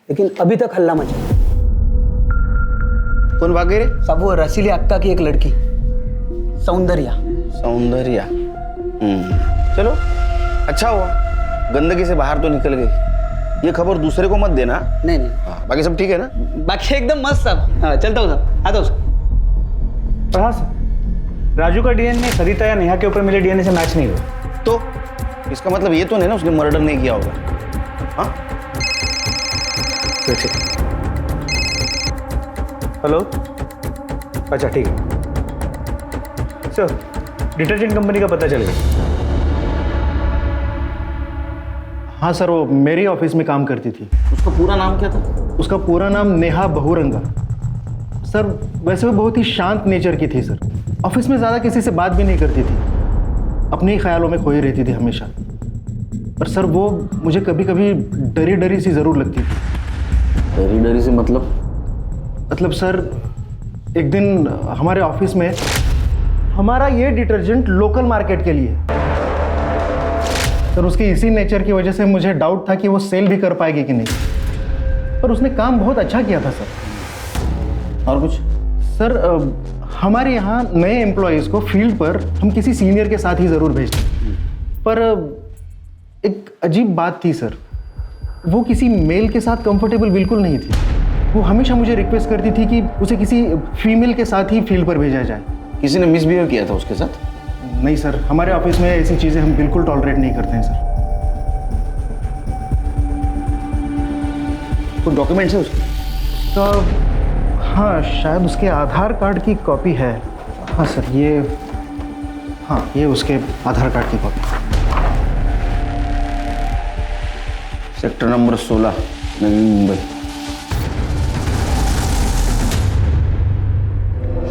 लेकिन अभी तक हल्ला मचा। कौन भागे रे? साहब वो रसीली अक्का की एक लड़की सौंदर्या। सौंदर्या, चलो अच्छा हुआ, गंदगी से बाहर तो निकल गई। ये खबर दूसरे को मत देना। नहीं नहीं, बाकी सब ठीक है ना? बाकी एकदम मस्त साहब। हाँ चलता हूँ साहब, आता हूँ साहब। हाँ सर, राजू का डीएनए सरिता या नेहा के ऊपर मिले डीएनए से मैच नहीं हुआ। तो इसका मतलब ये तो नहीं ना उसने मर्डर नहीं किया होगा? हाँ हेलो, अच्छा ठीक है सर, डिटर्जेंट कंपनी का पता चल गया। हाँ सर, वो मेरी ऑफिस में काम करती थी। उसका पूरा नाम क्या था? उसका पूरा नाम नेहा बहुरंगा। सर वैसे वो बहुत ही शांत नेचर की थी सर, ऑफिस में ज़्यादा किसी से बात भी नहीं करती थी, अपने ही ख्यालों में खोई रहती थी हमेशा। पर सर वो मुझे कभी कभी डरी डरी सी ज़रूर लगती थी। डरी डरी सी मतलब सर एक दिन हमारे ऑफिस में हमारा ये डिटर्जेंट लोकल मार्केट के लिए सर, उसकी इसी नेचर की वजह से मुझे डाउट था कि वो सेल भी कर पाएगी कि नहीं, पर उसने काम बहुत अच्छा किया था सर। और कुछ? सर हमारे यहाँ नए एम्प्लॉयज़ को फील्ड पर हम किसी सीनियर के साथ ही ज़रूर भेजते हैं, पर एक अजीब बात थी सर, वो किसी मेल के साथ कंफर्टेबल बिल्कुल नहीं थी। वो हमेशा मुझे रिक्वेस्ट करती थी कि उसे किसी फीमेल के साथ ही फील्ड पर भेजा जाए। किसी ने मिसबिहेव किया था उसके साथ? नहीं सर, हमारे ऑफिस में ऐसी चीज़ें हम बिल्कुल टॉलरेट नहीं करते हैं सर। कोई डॉक्यूमेंट्स है उसके? तो हाँ, शायद उसके आधार कार्ड की कॉपी है। हाँ सर, ये उसके आधार कार्ड की copy. Sector number 16, Navi Mumbai.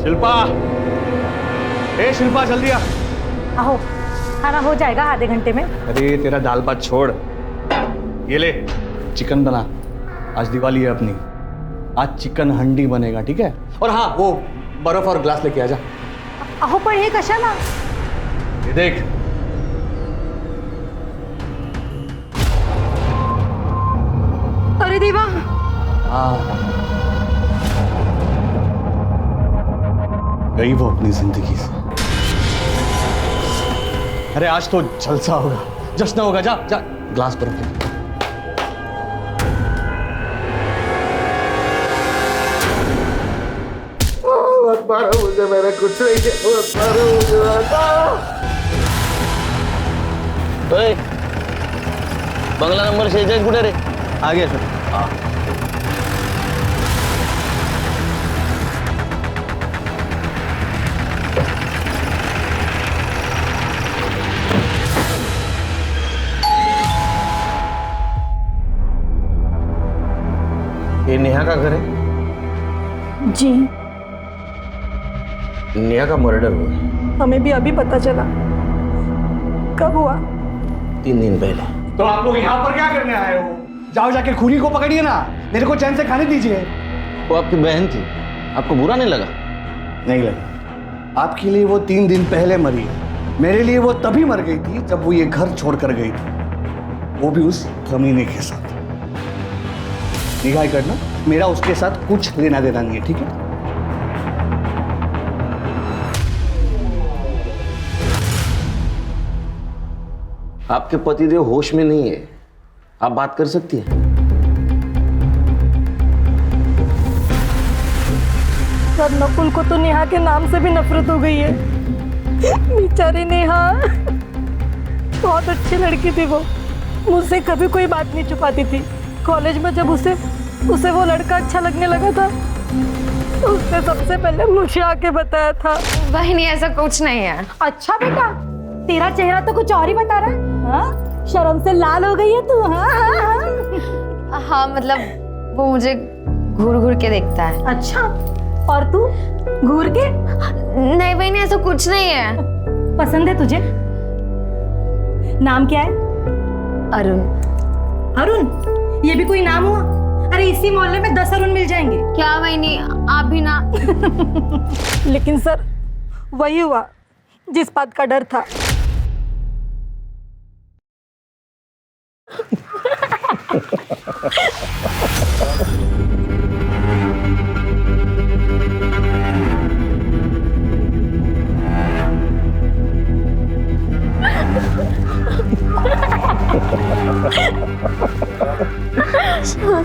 Shilpa, ए शिल्पा जल्दी आ। आहो, खाना हो जाएगा आधे घंटे में। अरे तेरा दाल भात छोड़, ये ले चिकन बना, आज दिवाली है अपनी, आज चिकन हंडी बनेगा, ठीक है? और हाँ, वो बर्फ और ग्लास लेके आ जा। अहो पण हे कशाला? ये देख, अरे देवा, गई वो अपनी जिंदगी से। अरे आज तो जलसा होगा, जश्न होगा, जा जा ग्लास बर्फ ले। मत मारो मुझे, मैंने कुछ नहीं किया, मत मारो मुझे। ओए, बंगला नंबर 46 कुठे रे? आ गया सर। ये नेहा का घर है? जी, नेहा का मर्डर हुआ। हमें भी अभी पता चला। कब हुआ? 3 दिन पहले। तो आप लोग यहाँ पर क्या करने आए हो? जाओ जाके खूनी को पकड़िए ना, मेरे को चैन से खाने दीजिए। वो आपकी बहन थी, आपको बुरा नहीं लगा? नहीं लगा। आपके लिए वो 3 दिन पहले मरी है, मेरे लिए वो तभी मर गई थी जब वो ये घर छोड़कर गई थी, वो भी उस कमीने के साथ। निगाह करना, मेरा उसके साथ कुछ लेना देना नहीं है, ठीक है? आपके पतिदेव होश में नहीं है, आप बात कर सकती हैं? सर नकुल को तो नेहा के नाम से भी नफरत हो गई है। बेचारी नेहा बहुत अच्छी लड़की थी, वो मुझसे कभी कोई बात नहीं छुपाती थी। कॉलेज में जब उसे वो लड़का अच्छा लगने लगा था तो उसने सबसे पहले मुझे आके बताया था। बहनी ऐसा कुछ नहीं है। अच्छा बेटा, तेरा चेहरा तो कुछ और ही बता रहा है। हाँ, शर्म से लाल हो गई है तू। हाँ हाँ हाँ। हाँ मतलब वो मुझे घूर घूर के देखता है। अच्छा, और तू घूर के? नहीं बहनी ऐसा कुछ नहीं है। पसंद है तुझे? नाम क्या है? अरुण। अरुण? ये भी कोई नाम हुआ? अरे इसी मोहल्ले में 10 अरुण मिल जाएंगे। क्या बहनी, आप भी ना। लेकिन सर वही हुआ जिस बात का डर था।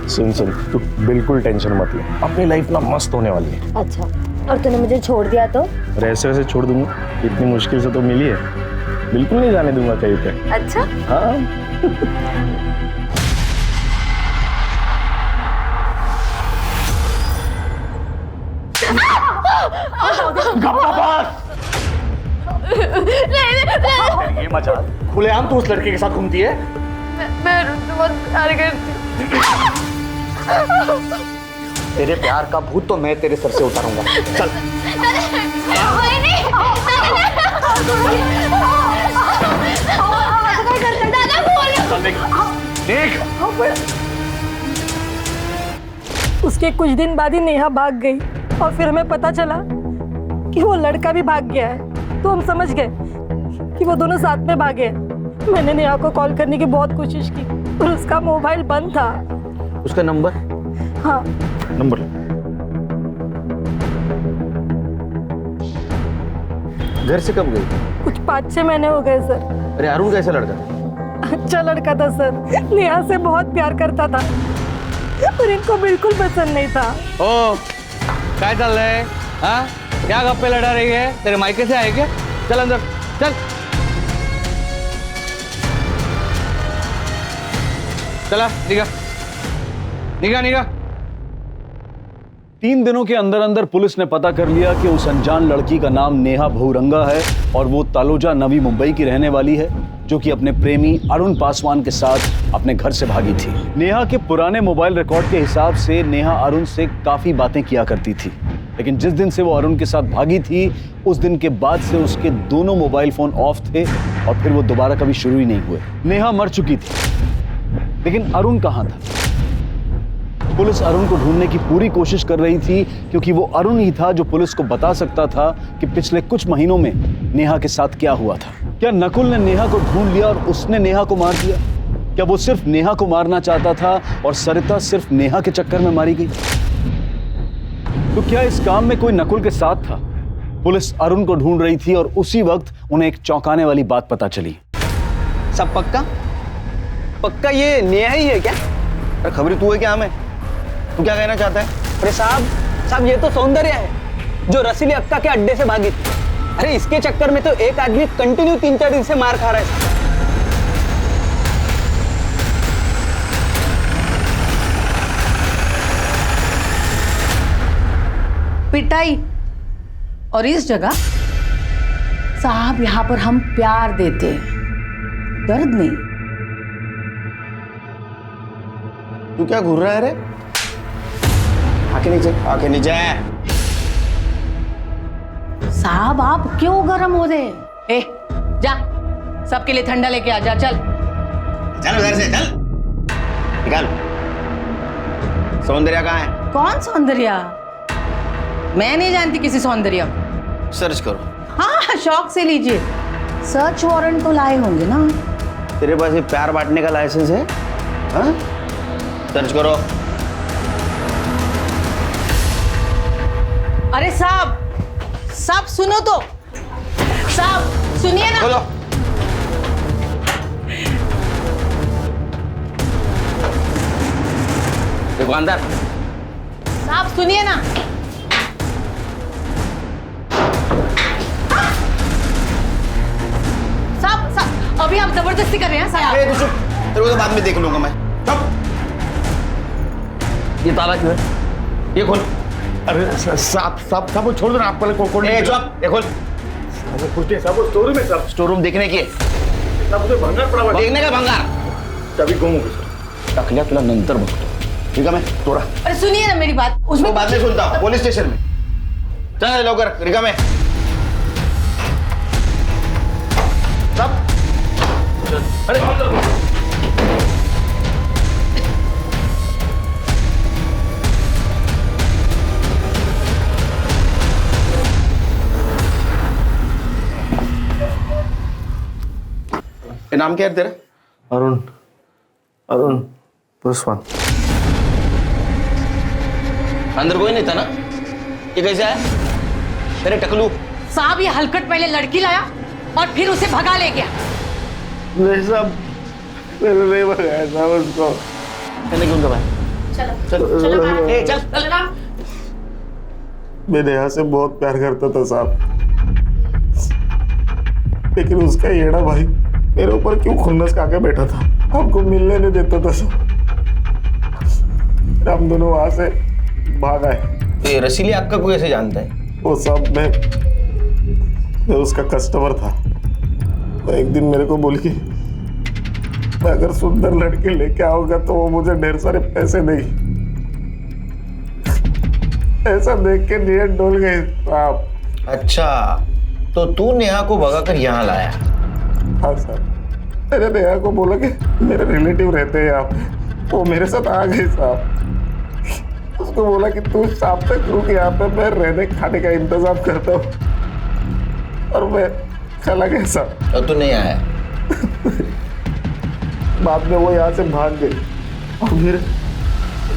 सुन तू बिल्कुल टेंशन मत ले, अपनी लाइफ ना मस्त होने वाली है। अच्छा, और तूने मुझे छोड़ दिया तो? और ऐसे वैसे छोड़ दूंगा? इतनी मुश्किल से तो मिली है, बिल्कुल नहीं जाने दूंगा कहीं पे। अच्छा हाँ। नहीं, ये मजाक खुलेआम तू उस लड़के के साथ घूमती है? मैं अरुण से बहुत प्यार करती हूँ। तेरे प्यार का भूत तो मैं तेरे सर से उतारूंगा। चल। उसके कुछ दिन बाद ही नेहा भाग गई और फिर हमें पता चला कि वो लड़का भी भाग गया है। तो हम समझ गए कि वो दोनों साथ में भागे। मैंने नेहा को कॉल करने की बहुत कोशिश की पर उसका मोबाइल बंद था। उसका नंबर? हाँ। नंबर घर से कब गई? कुछ 5-6 महीने हो गए सर। अरे अरुण कैसा लड़का? अच्छा लड़का था सर, नेहा से बहुत प्यार करता था और इनको बिल्कुल पसंद नहीं था। ओ क्या चल रहा है? हाँ, क्या गप्पे लड़ा रही है? तेरे मायके से आए क्या? चल अंदर चल। चला निगा निगा निगा। 3 दिनों के अंदर अंदर पुलिस ने पता कर लिया कि उस अनजान लड़की का नाम नेहा बहुरंगा है और वो तालोजा नवी मुंबई की रहने वाली है, जो कि अपने प्रेमी अरुण पासवान के साथ अपने घर से भागी थी। नेहा के पुराने मोबाइल रिकॉर्ड के हिसाब से नेहा अरुण से काफी बातें किया करती थी, लेकिन जिस दिन से वो अरुण के साथ भागी थी उस दिन के बाद से उसके दोनों मोबाइल फोन ऑफ थे और फिर वो दोबारा कभी शुरू ही नहीं हुए। नेहा मर चुकी थी, लेकिन अरुण कहाँ था? पुलिस अरुण को ढूंढने की पूरी कोशिश कर रही थी क्योंकि वो अरुण ही था जो पुलिस को बता सकता था कि पिछले कुछ महीनों में नेहा के साथ क्या हुआ था। क्या नकुल ने नेहा को ढूंढ लिया और उसने नेहा को मार दिया? क्या वो सिर्फ नेहा को मारना चाहता था और सरिता सिर्फ नेहा के चक्कर में मारी गई? तो क्या इस काम में कोई नकुल के साथ था? पुलिस अरुण को ढूंढ रही थी और उसी वक्त उन्हें एक चौंकाने वाली बात पता चली। सब पक्का पक्का ये नेहा ही है क्या? अरे खबरी तू है क्या? हमें तू क्या कहना चाहता है? अरे साहब ये तो सौंदर्य है जो रसीली अक्का के अड्डे से भागी थी। अरे इसके चक्कर में तो एक आदमी कंटिन्यू 3-4 दिन से मार खा रहा है। पिटाई और इस जगह साहब यहाँ पर हम प्यार देते हैं, दर्द नहीं। तू क्या घूर रहा है रे? आके नीचे, आके नीचे। साहब आप क्यों गर्म हो रहे? ए जा सबके लिए ठंडा लेके आ जा। चल चल उधर से चल। निकाल। सौंदर्या कहाँ है? कौन सौंदर्या? मैं नहीं जानती किसी सौंदर्या। सर्च करो। हाँ शौक से लीजिए। सर्च वारंट तो लाए होंगे ना? तेरे पास ये प्यार बांटने का लाइसेंस है? हाँ? सर्च करो। अरे साहब सुनो तो। साहब सुनिए ना। खोलो। दुकानदार साहब सुनिए ना। साहब अभी आप जबरदस्ती कर रहे हैं साहब। तू चुप, तेरे को तो बाद में देख लूंगा मैं। चुप। ये ताला क्यों है? ये खोल। अरे साहब साहब साहब वो छोड़ दो ना, आप पहले खोल। चुप, ये खोल। कुछ नहीं साहब, वो स्टोर रूम है साहब। स्टोर रूम देखने की है? साहब उधर भंगार पड़ा हुआ है। देखने का भंगार? चाबी गुम हो गई। टाकल्या तुला नंतर बघतो, ठीक है? मैं तोड़ा। अरे सुनिए ना मेरी बात, उसको बाद में सुनता हूँ, पुलिस स्टेशन में। चल लवकर, रिका में। सब। अरे ये नाम क्या है तेरा? अरुण, अरुण पुरुषवान। अंदर कोई नहीं था ना? ये कैसे आया? तेरे टकलू। साहब ये हलकट पहले लड़की लाया और फिर उसे भगा ले गया। नहीं साहब, मैंने नहीं भगाया साहब उसको। मैंने क्यों दबाया? चलो चलो ए चल चल। मैं नेहा से बहुत प्यार करता था साहब, लेकिन उसका येड़ा भाई मेरे ऊपर क्यों खुन्नस खाके बैठा था, हमको मिलने नहीं देता था साहब। हम दोनों वहां से भाग आए। तो ये रसीली आपका को कैसे जानता है? वो साहब मैं उसका कस्टमर था। तो एक दिन मेरे को बोली कि मैं अगर सुंदर लड़के लेके आऊंगा तो वो मुझे ढेर सारे पैसे देगी। ऐसा देख के नीयत डोल गई साहब। अच्छा, तो तू नेहा को भगाकर यहाँ लाया? हाँ सर, मैंने नेहा को बोला कि मेरे रिलेटिव रहते हैं यहाँ पे, वो मेरे साथ आ गए साहब। उसको बोला कि तू शाम तक रुक यहाँ पे, मैं रहने खाने का इंतजाम करता हूँ, और मैं चला गया साहब। और तू नहीं आया? बाद में वो यहाँ से भाग गई और फिर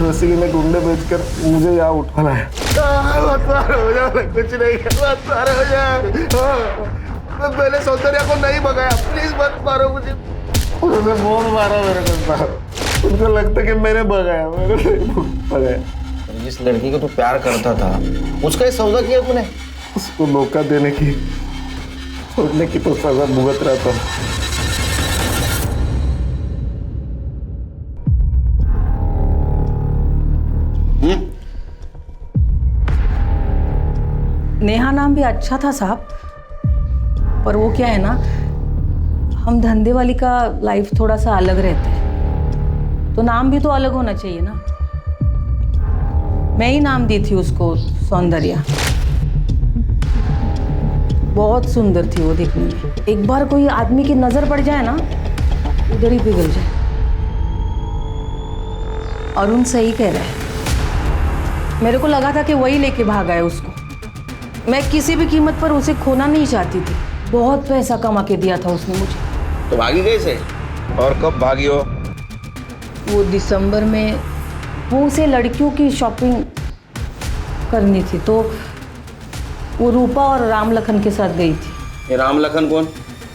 रसीली में गुंडे बेचकर मुझे यहाँ उठा लाया। हो जा, कुछ नहीं हो जा। मैंने सौंदर्या को नहीं भगाया, प्लीज मत मारो मुझे। उन्होंने बहुत मारा मेरे को साहब, उनको लगता कि मैंने भगाया, मैंने नहीं भगाया। जिस लड़की को तू प्यार करता था उसका ये सौदा किया तूने? उसको मौका देने की, छोड़ने की तो सजा भुगत रहा था। नेहा नाम भी अच्छा था साहब, पर वो क्या है ना, हम धंधे वाली का लाइफ थोड़ा सा अलग रहता है, तो नाम भी तो अलग होना चाहिए ना। मैं ही नाम दी थी उसको सौंदर्या। बहुत सुंदर थी वो देखने में। एक बार कोई आदमी की नजर पड़ जाए ना, उधर ही पिघल जाए। अरुण सही कह रहा है, मेरे को लगा था कि वही लेके भागा है उसको। मैं किसी भी कीमत पर उसे खोना नहीं चाहती थी। बहुत पैसा कमा के दिया था उसने मुझे। तो भागी कैसे और कब भागी हो? वो दिसंबर में वो उसे लड़कियों की शॉपिंग करनी थी, तो वो रूपा और राम लखन के साथ गई थी। ये राम लखन कौन?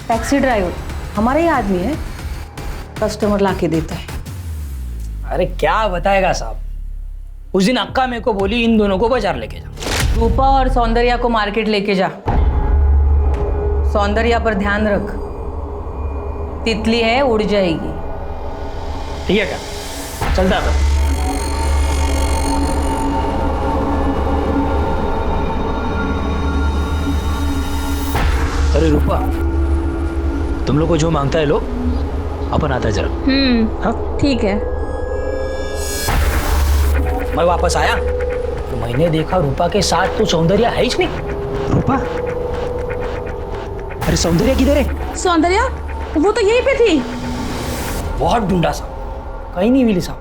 टैक्सी ड्राइवर, हमारा ही आदमी है, कस्टमर लाके देता है। अरे क्या बताएगा साहब, उस दिन अक्का मेरे को बोली इन दोनों को बाजार लेके जा। रूपा और सौंदर्या को मार्केट लेके जा। सौंदर्या पर ध्यान रख, तितली है उड़ जाएगी। ठीक है क्या, चलता है। अरे रूपा, तुम लोग को जो मांगता है लो, अपन आता है जरा। हाँ ठीक है। मैं वापस आया तो मैंने देखा रूपा के साथ तो सौंदर्या है ही नहीं। रूपा, अरे सौंदर्या किधर है? सौंदर्या वो तो यहीं पे थी। बहुत ढूंढा साहब, कहीं नहीं मिली साहब।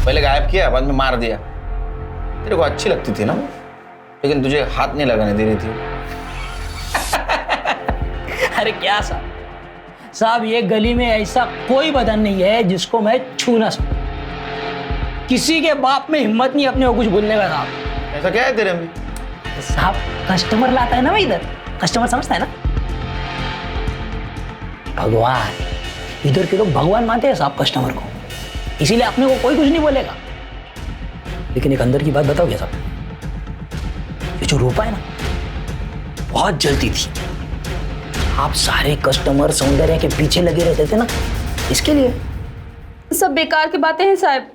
पहले गायब किया, बाद में मार दिया। तेरे को अच्छी लगती थी ना, लेकिन तुझे हाथ नहीं लगाने दे रही थी। अरे क्या साहब, ये गली में ऐसा कोई बदन नहीं है जिसको मैं छू ना सकूं। किसी के बाप में हिम्मत नहीं अपने को कुछ बोलने का साहब। ऐसा क्या है तेरे में? साहब कस्टमर लाता है ना मैं इधर, कस्टमर समझता है ना, भगवान। इधर के लोग भगवान मानते हैं साहब कस्टमर को, इसीलिए अपने को कोई कुछ नहीं बोलेगा। लेकिन एक अंदर की बात बताओ क्या साहब, ये जो रूपा है ना, बहुत जलती थी। आप सारे कस्टमर सौंदर्य के पीछे लगे रहते थे ना, इसके लिए। सब बेकार की बातें हैं साहब,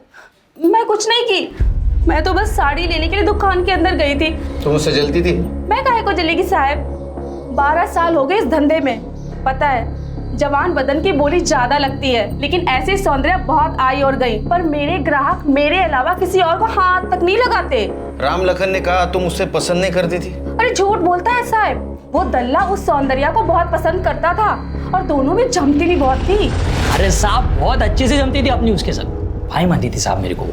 मैं कुछ नहीं की। मैं तो बस साड़ी लेने के लिए दुकान के अंदर गई थी। तुम उससे जलती थी? मैं काहे को जलेगी साहब, 12 साल हो गए इस धंधे में। पता है जवान बदन की बोली ज्यादा लगती है, लेकिन ऐसे सौंदर्य बहुत आई और गई, पर मेरे ग्राहक मेरे अलावा किसी और को हाथ तक नहीं लगाते। राम लखन ने कहा तुम उससे पसंद नहीं करती थी। अरे झूठ बोलता है साहब, वो दल्ला उस सौंदर्या को बहुत पसंद करता था और दोनों में जमती भी बहुत थी। अरे साहब बहुत अच्छे से जमती थी अपनी उसके साथ, भाई मानती थी साहब मेरे को।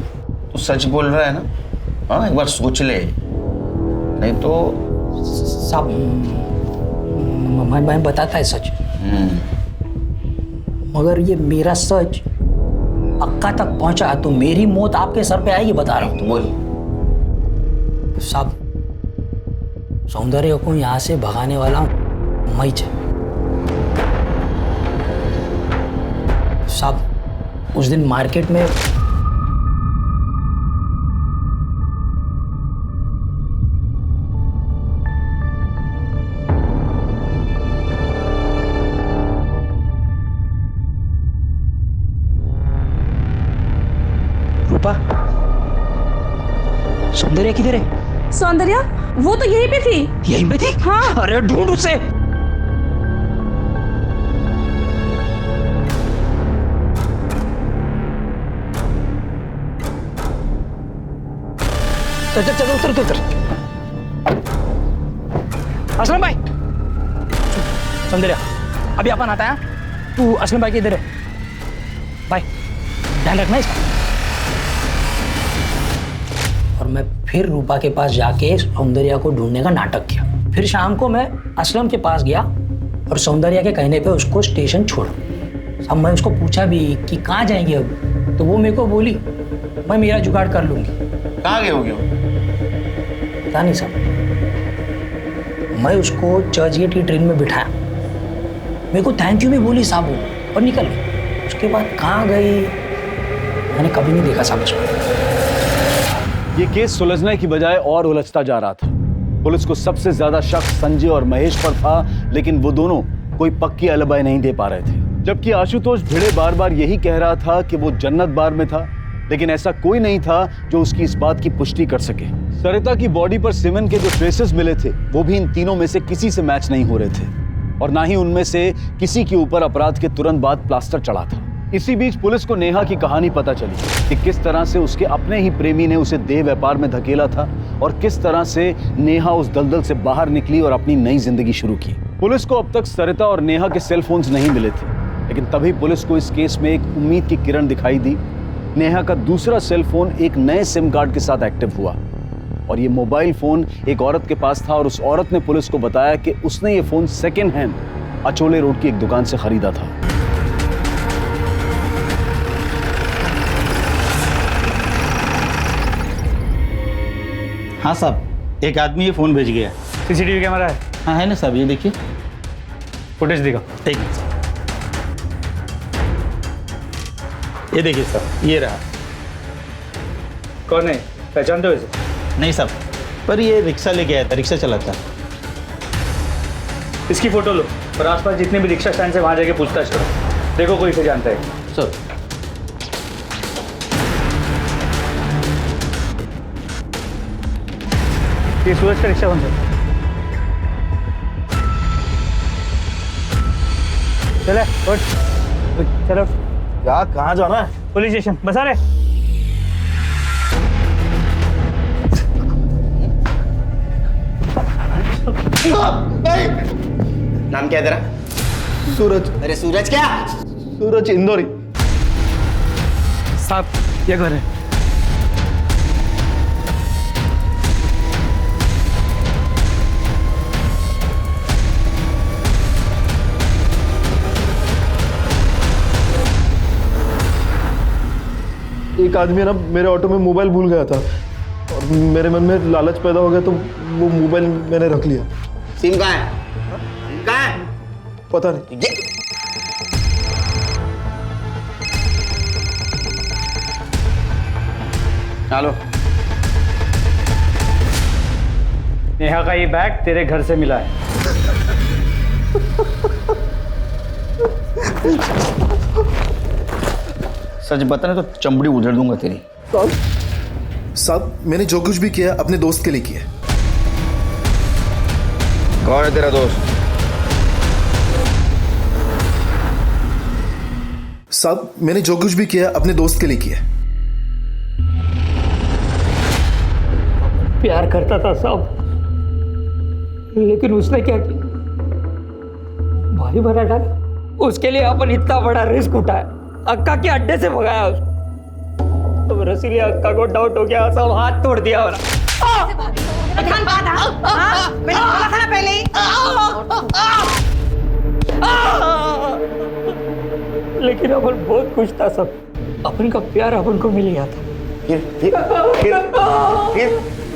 तू सच बोल रहा है ना? हाँ एक बार सोच ले, नहीं तो। साहब मैं बताता है सच, मगर ये मेरा सच अक्का तक पहुंचा तो मेरी मौत आपके सर पे आएगी, बता रहा हूं। तो बोल साहब, सौंदर्य को यहां से भगाने वाला मैं साहब। उस दिन मार्केट में रूपा, सौंदर्य किधर है? सौंदर्या वो तो यहीं पे थी। यहीं पे थी? हाँ। अरे ढूंढ उसे। चल चल चल उतर उतर। असलम भाई, सौंदर्या अभी अपन आता है, तू असलम भाई के इधर है भाई, ध्यान रखना इसका। और मैं फिर रूपा के पास जाके सौंदर्या को ढूंढने का नाटक किया। फिर शाम को मैं असलम के पास गया और सौंदर्या के कहने पे उसको स्टेशन छोड़ा। अब मैं उसको पूछा भी कि कहाँ जाएंगे अब, तो वो मेरे को बोली मैं मेरा जुगाड़ कर लूंगी। कहाँ गए होगे? पता नहीं साहब, मैं उसको चर्च गेट की ट्रेन में बिठाया, मेरे को थैंक यू भी बोली साहब वो, और निकल गई। उसके बाद कहाँ गई मैंने कभी नहीं देखा साहब उसको। ये केस सुलझने की बजाय और उलझता जा रहा था। पुलिस को सबसे ज्यादा शक संजय और महेश पर था, लेकिन वो दोनों कोई पक्की अलबाई नहीं दे पा रहे थे। जबकि आशुतोष भिड़े बार बार यही कह रहा था कि वो जन्नत बार में था, लेकिन ऐसा कोई नहीं था जो उसकी इस बात की पुष्टि कर सके। सरिता की बॉडी पर सीमेन के जो ट्रेसेस मिले थे वो भी इन तीनों में से किसी से मैच नहीं हो रहे थे, और ना ही उनमें से किसी के ऊपर अपराध के तुरंत बाद प्लास्टर चढ़ा था। इसी बीच पुलिस को नेहा की कहानी पता चली कि किस तरह से उसके अपने ही प्रेमी ने उसे देह व्यापार में धकेला था और किस तरह से नेहा उस दलदल से बाहर निकली और अपनी नई जिंदगी शुरू की। पुलिस को अब तक सरिता और नेहा के सेल फोन्स नहीं मिले थे, लेकिन तभी पुलिस को इस केस में एक उम्मीद की किरण दिखाई दी। नेहा का दूसरा सेल फोन एक नए सिम कार्ड के साथ एक्टिव हुआ, और ये मोबाइल फोन एक औरत के पास था, और उस औरत ने पुलिस को बताया कि उसने ये phone second hand Achole road की एक दुकान से खरीदा था। हाँ साहब, एक आदमी ये फोन भेज गया। सीसीटीवी कैमरा है? हाँ है ना साहब, ये देखिए फुटेज दिखाओ। ठीक, ये देखिए साहब, ये रहा। कौन है, पहचानते हो इसे? नहीं साहब, पर ये रिक्शा लेके आया था, रिक्शा चलाता। इसकी फोटो लो और आसपास जितने भी रिक्शा स्टैंड से वहां जाके पूछताछ करो, देखो कोई इसे जानता है। सर ये सूरज का रिक्शा कौन सा? चले उठ, चलो। क्या, कहाँ जाना है? पुलिस स्टेशन, बसा रे। नाम क्या है तेरा? सूरज। अरे सूरज क्या? सूरज इंदौरी। साहब ये घर है। एक आदमी ना मेरे ऑटो में मोबाइल भूल गया था, और मेरे मन में लालच पैदा हो गया तो वो मोबाइल मैंने रख लिया। सिम कहाँ है? सिम कहाँ है? पता नहीं। चलो। नेहा का ये बैग तेरे घर से मिला है। सच बताने तो चमड़ी उधेड़ दूंगा तेरी। साहब मैंने जो कुछ भी किया अपने दोस्त के लिए किया। कौन है तेरा दोस्त? साहब मैंने जो कुछ भी किया अपने दोस्त के लिए किया। प्यार करता था साहब, लेकिन उसने क्या किया, भाई बना डाला। उसके लिए अपन इतना बड़ा रिस्क उठाया, अक्का के अड्डे से भगाया उसको। तो इसीलिए अक्का को डाउट हो गया, सब हाथ तोड़ दिया वाला। मैंने बोला था ना पहले ही। लेकिन अपन बहुत खुश था सब, अपन का प्यार अपन को मिल गया था।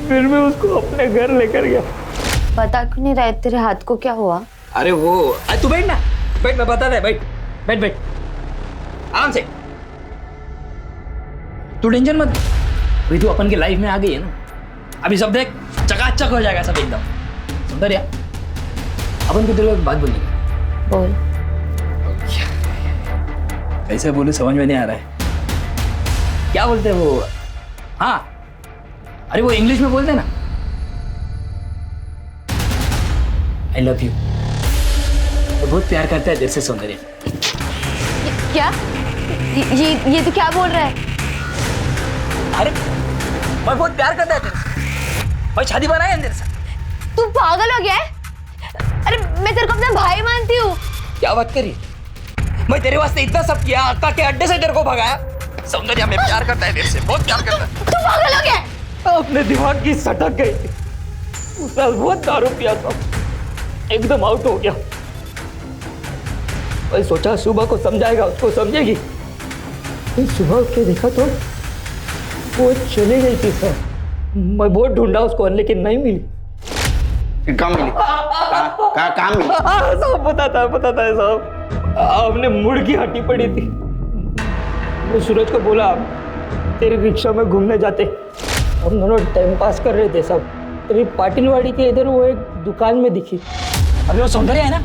फिर मैं उसको अपने घर लेकर गया। बता क्यों नहीं रहे तेरे हाथ को क्या हुआ? अरे वो तू बैठ ना, बैठ, मैं बता दे। बैठ बैठ बैठ, आराम से। तू टेंशन मत, अभी तू अपन की लाइफ में आ गई है ना, अभी सब देख चकाचक हो जाएगा सब एकदम। सौंदर्या, अपन को तेरे को एक बात बोलनी है। बोल। कैसे बोले समझ में नहीं आ रहा है। क्या बोलते हैं वो? हाँ, अरे वो इंग्लिश में बोलते हैं ना, आई लव यू। तो बहुत प्यार करता है तेरे से सौंदर्य। क्या? ये तो क्या बोल रहा है? अरे मैं बहुत प्यार करता है तेरे से, भाई शादी बनाए है तेरे से। तू पागल हो गया है? अरे मैं तेरे को अपना भाई मानती हूँ। क्या बात करी, मैं तेरे वास्ते इतना सब किया, अक्का के अड्डे से तेरे को भगाया। सौंदर्य में प्यार करता है तेरे से, बहुत प्यार करता है। तू पागल हो गया? अपने दिमाग की सटक गई, उस साल बहुत दारू पिया था, एकदम आउट हो गया। मैं सोचा सुबह को समझाएगा, उसको समझेगी। फिर सुबह उठ के देखा तो वो चली गई थी सर। मैं बहुत ढूंढा उसको लेकिन नहीं मिली। कहाँ मिली? कहाँ मिली? सब बताता है साहब, हमने मुर्गी हटी पड़ी थी। मैं सूरज को बोला तेरी रिक्शा में घूमने जाते, हम दोनों टाइम पास कर रहे थे सब। तेरी पाटिलवाड़ी के इधर वो एक दुकान में दिखी। अभी वो सौंदर्य है ना?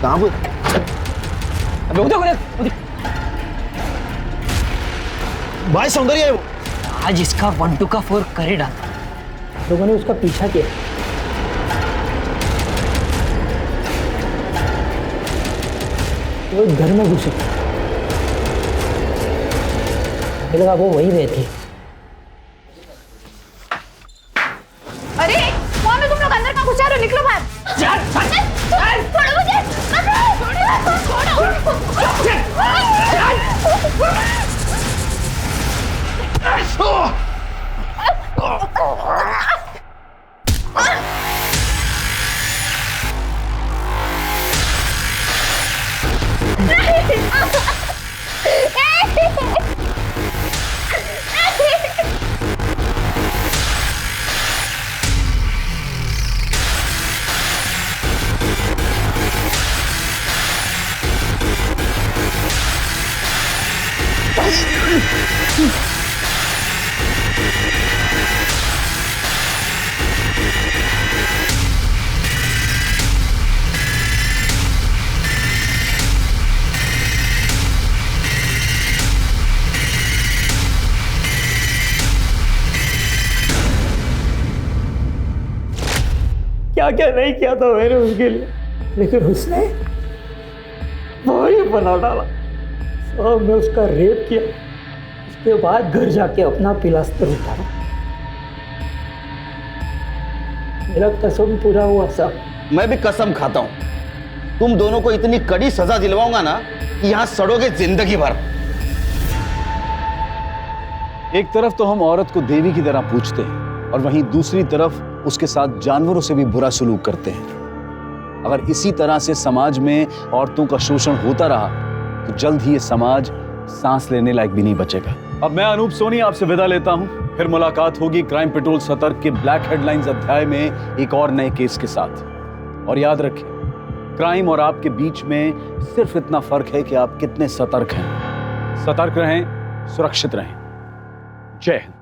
कहाँ वो? अबे उधर भाई सौंदर्य है वो। आज इसका 1 2 का 4 कर ही डाला। लोगों ने उसका पीछा किया। वो घर में घुसे, मुझे लगा वो वहीं रहती। अरे कौन है तुम लोग? अंदर का घुसा रहे हो, निकलो बाहर। छोड़ो मुझे, क्या क्या नहीं किया था मैंने उसके लिए, लेकिन उसने वही बना डाला। और मैं उसका रेप किया, उसके बाद घर जाके अपना पिलास्तर उतारा। मेरा कसम पूरा हुआ साहब। मैं भी कसम खाता हूँ, तुम दोनों को इतनी कड़ी सजा दिलवाऊंगा ना कि यहाँ सड़ोगे जिंदगी भर। एक तरफ तो हम औरत को देवी की तरह पूजते हैं और वहीं दूसरी तरफ उसके साथ जानवरों से भी बुरा सलूक करते हैं। अगर इसी तरह से समाज में औरतों का शोषण होता रहा तो जल्द ही ये समाज सांस लेने लायक भी नहीं बचेगा। अब मैं अनूप सोनी आपसे विदा लेता हूं, फिर मुलाकात होगी क्राइम पेट्रोल सतर्क के ब्लैक हेडलाइंस अध्याय में एक और नए केस के साथ। और याद रखें, क्राइम और आपके बीच में सिर्फ इतना फर्क है कि आप कितने सतर्क हैं। सतर्क रहें, सुरक्षित रहें। जय हिंद।